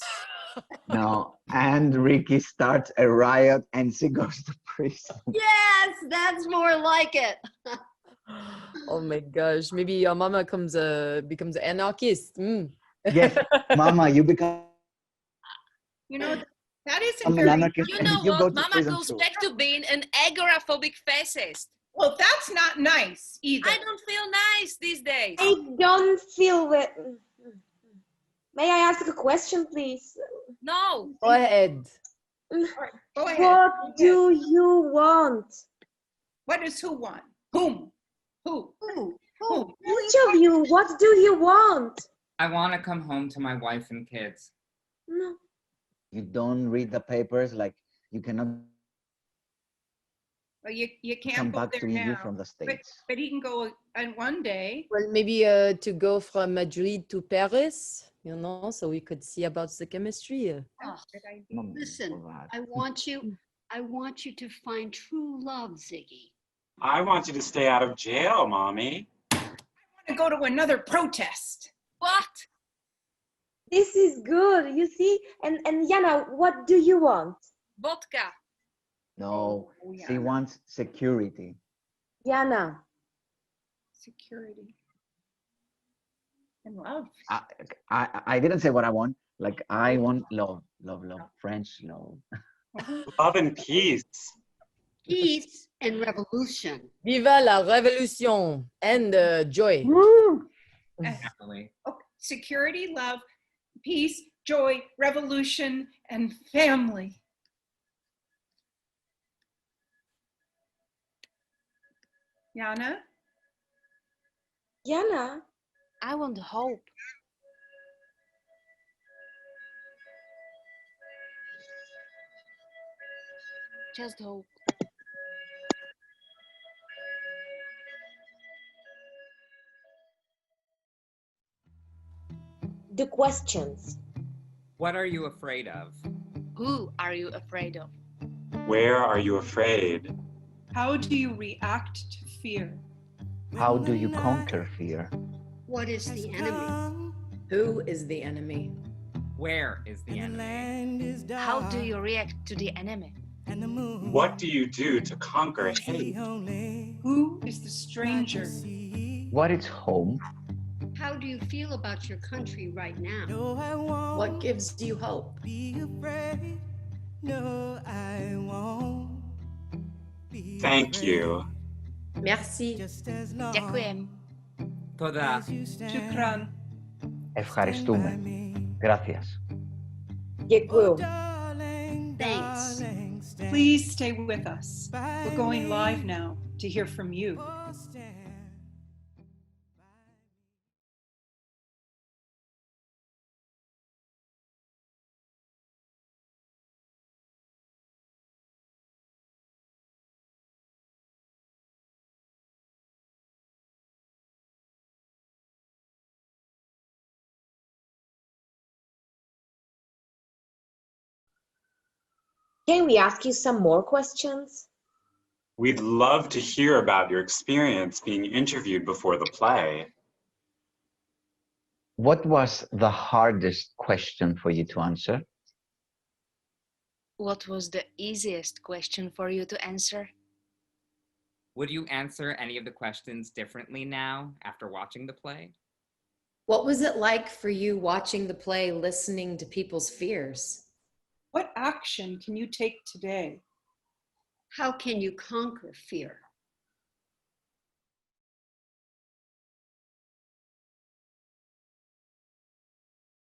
No, and Ricky starts a riot and she goes to prison. Yes, that's more like it. Oh my gosh, maybe your mama becomes an anarchist. Yes, Mama, you become You know, that isn't an very... anarchist You and know you go what? to Mama prison goes too. back to being an agoraphobic fascist. Well, that's not nice either. I don't feel nice these days. I don't feel that. May I ask a question, please? No. Go ahead. Go ahead. What do you want? What does who want? Whom? Who? Each of you, what do you want? I want to come home to my wife and kids. No. You don't read the papers, like you cannot Well, you come can't go back there to EU now. from the States. But he can go on one day. Well, maybe to go from Madrid to Paris, so we could see about the chemistry. Oh, Good idea. Mom, listen, all right. I want you to find true love, Ziggy. I want you to stay out of jail, mommy. I want to go to another protest. What? This is good, you see? And Yana, what do you want? Vodka. No, Oh, she yeah. wants security. Yana. Security. And love. I didn't say what I want. Like, I want love, love, love, French love. Love and peace. Peace and revolution. Viva la révolution and joy. Woo! Definitely. Oh, security, love, peace, joy, revolution, and family. Yana? Yana. I want hope. Just hope. The questions. What are you afraid of? Who are you afraid of? Where are you afraid? How do you react to fear? How do you conquer fear? What is the enemy? Who is the enemy? Where is the enemy? How do you react to the enemy? What do you do to conquer hate? Who is the stranger? What is home? How do you feel about your country right now? What gives you hope? Thank you. Merci. Ďakujem. Toda. Shukran. Ευχαριστούμε. Gracias. Děkuju. Thanks. Please stay with us. We're going live now to hear from you. Can we ask you some more questions? We'd love to hear about your experience being interviewed before the play. What was the hardest question for you to answer? What was the easiest question for you to answer? Would you answer any of the questions differently now after watching the play? What was it like for you watching the play, listening to people's fears? What action can you take today? How can you conquer fear?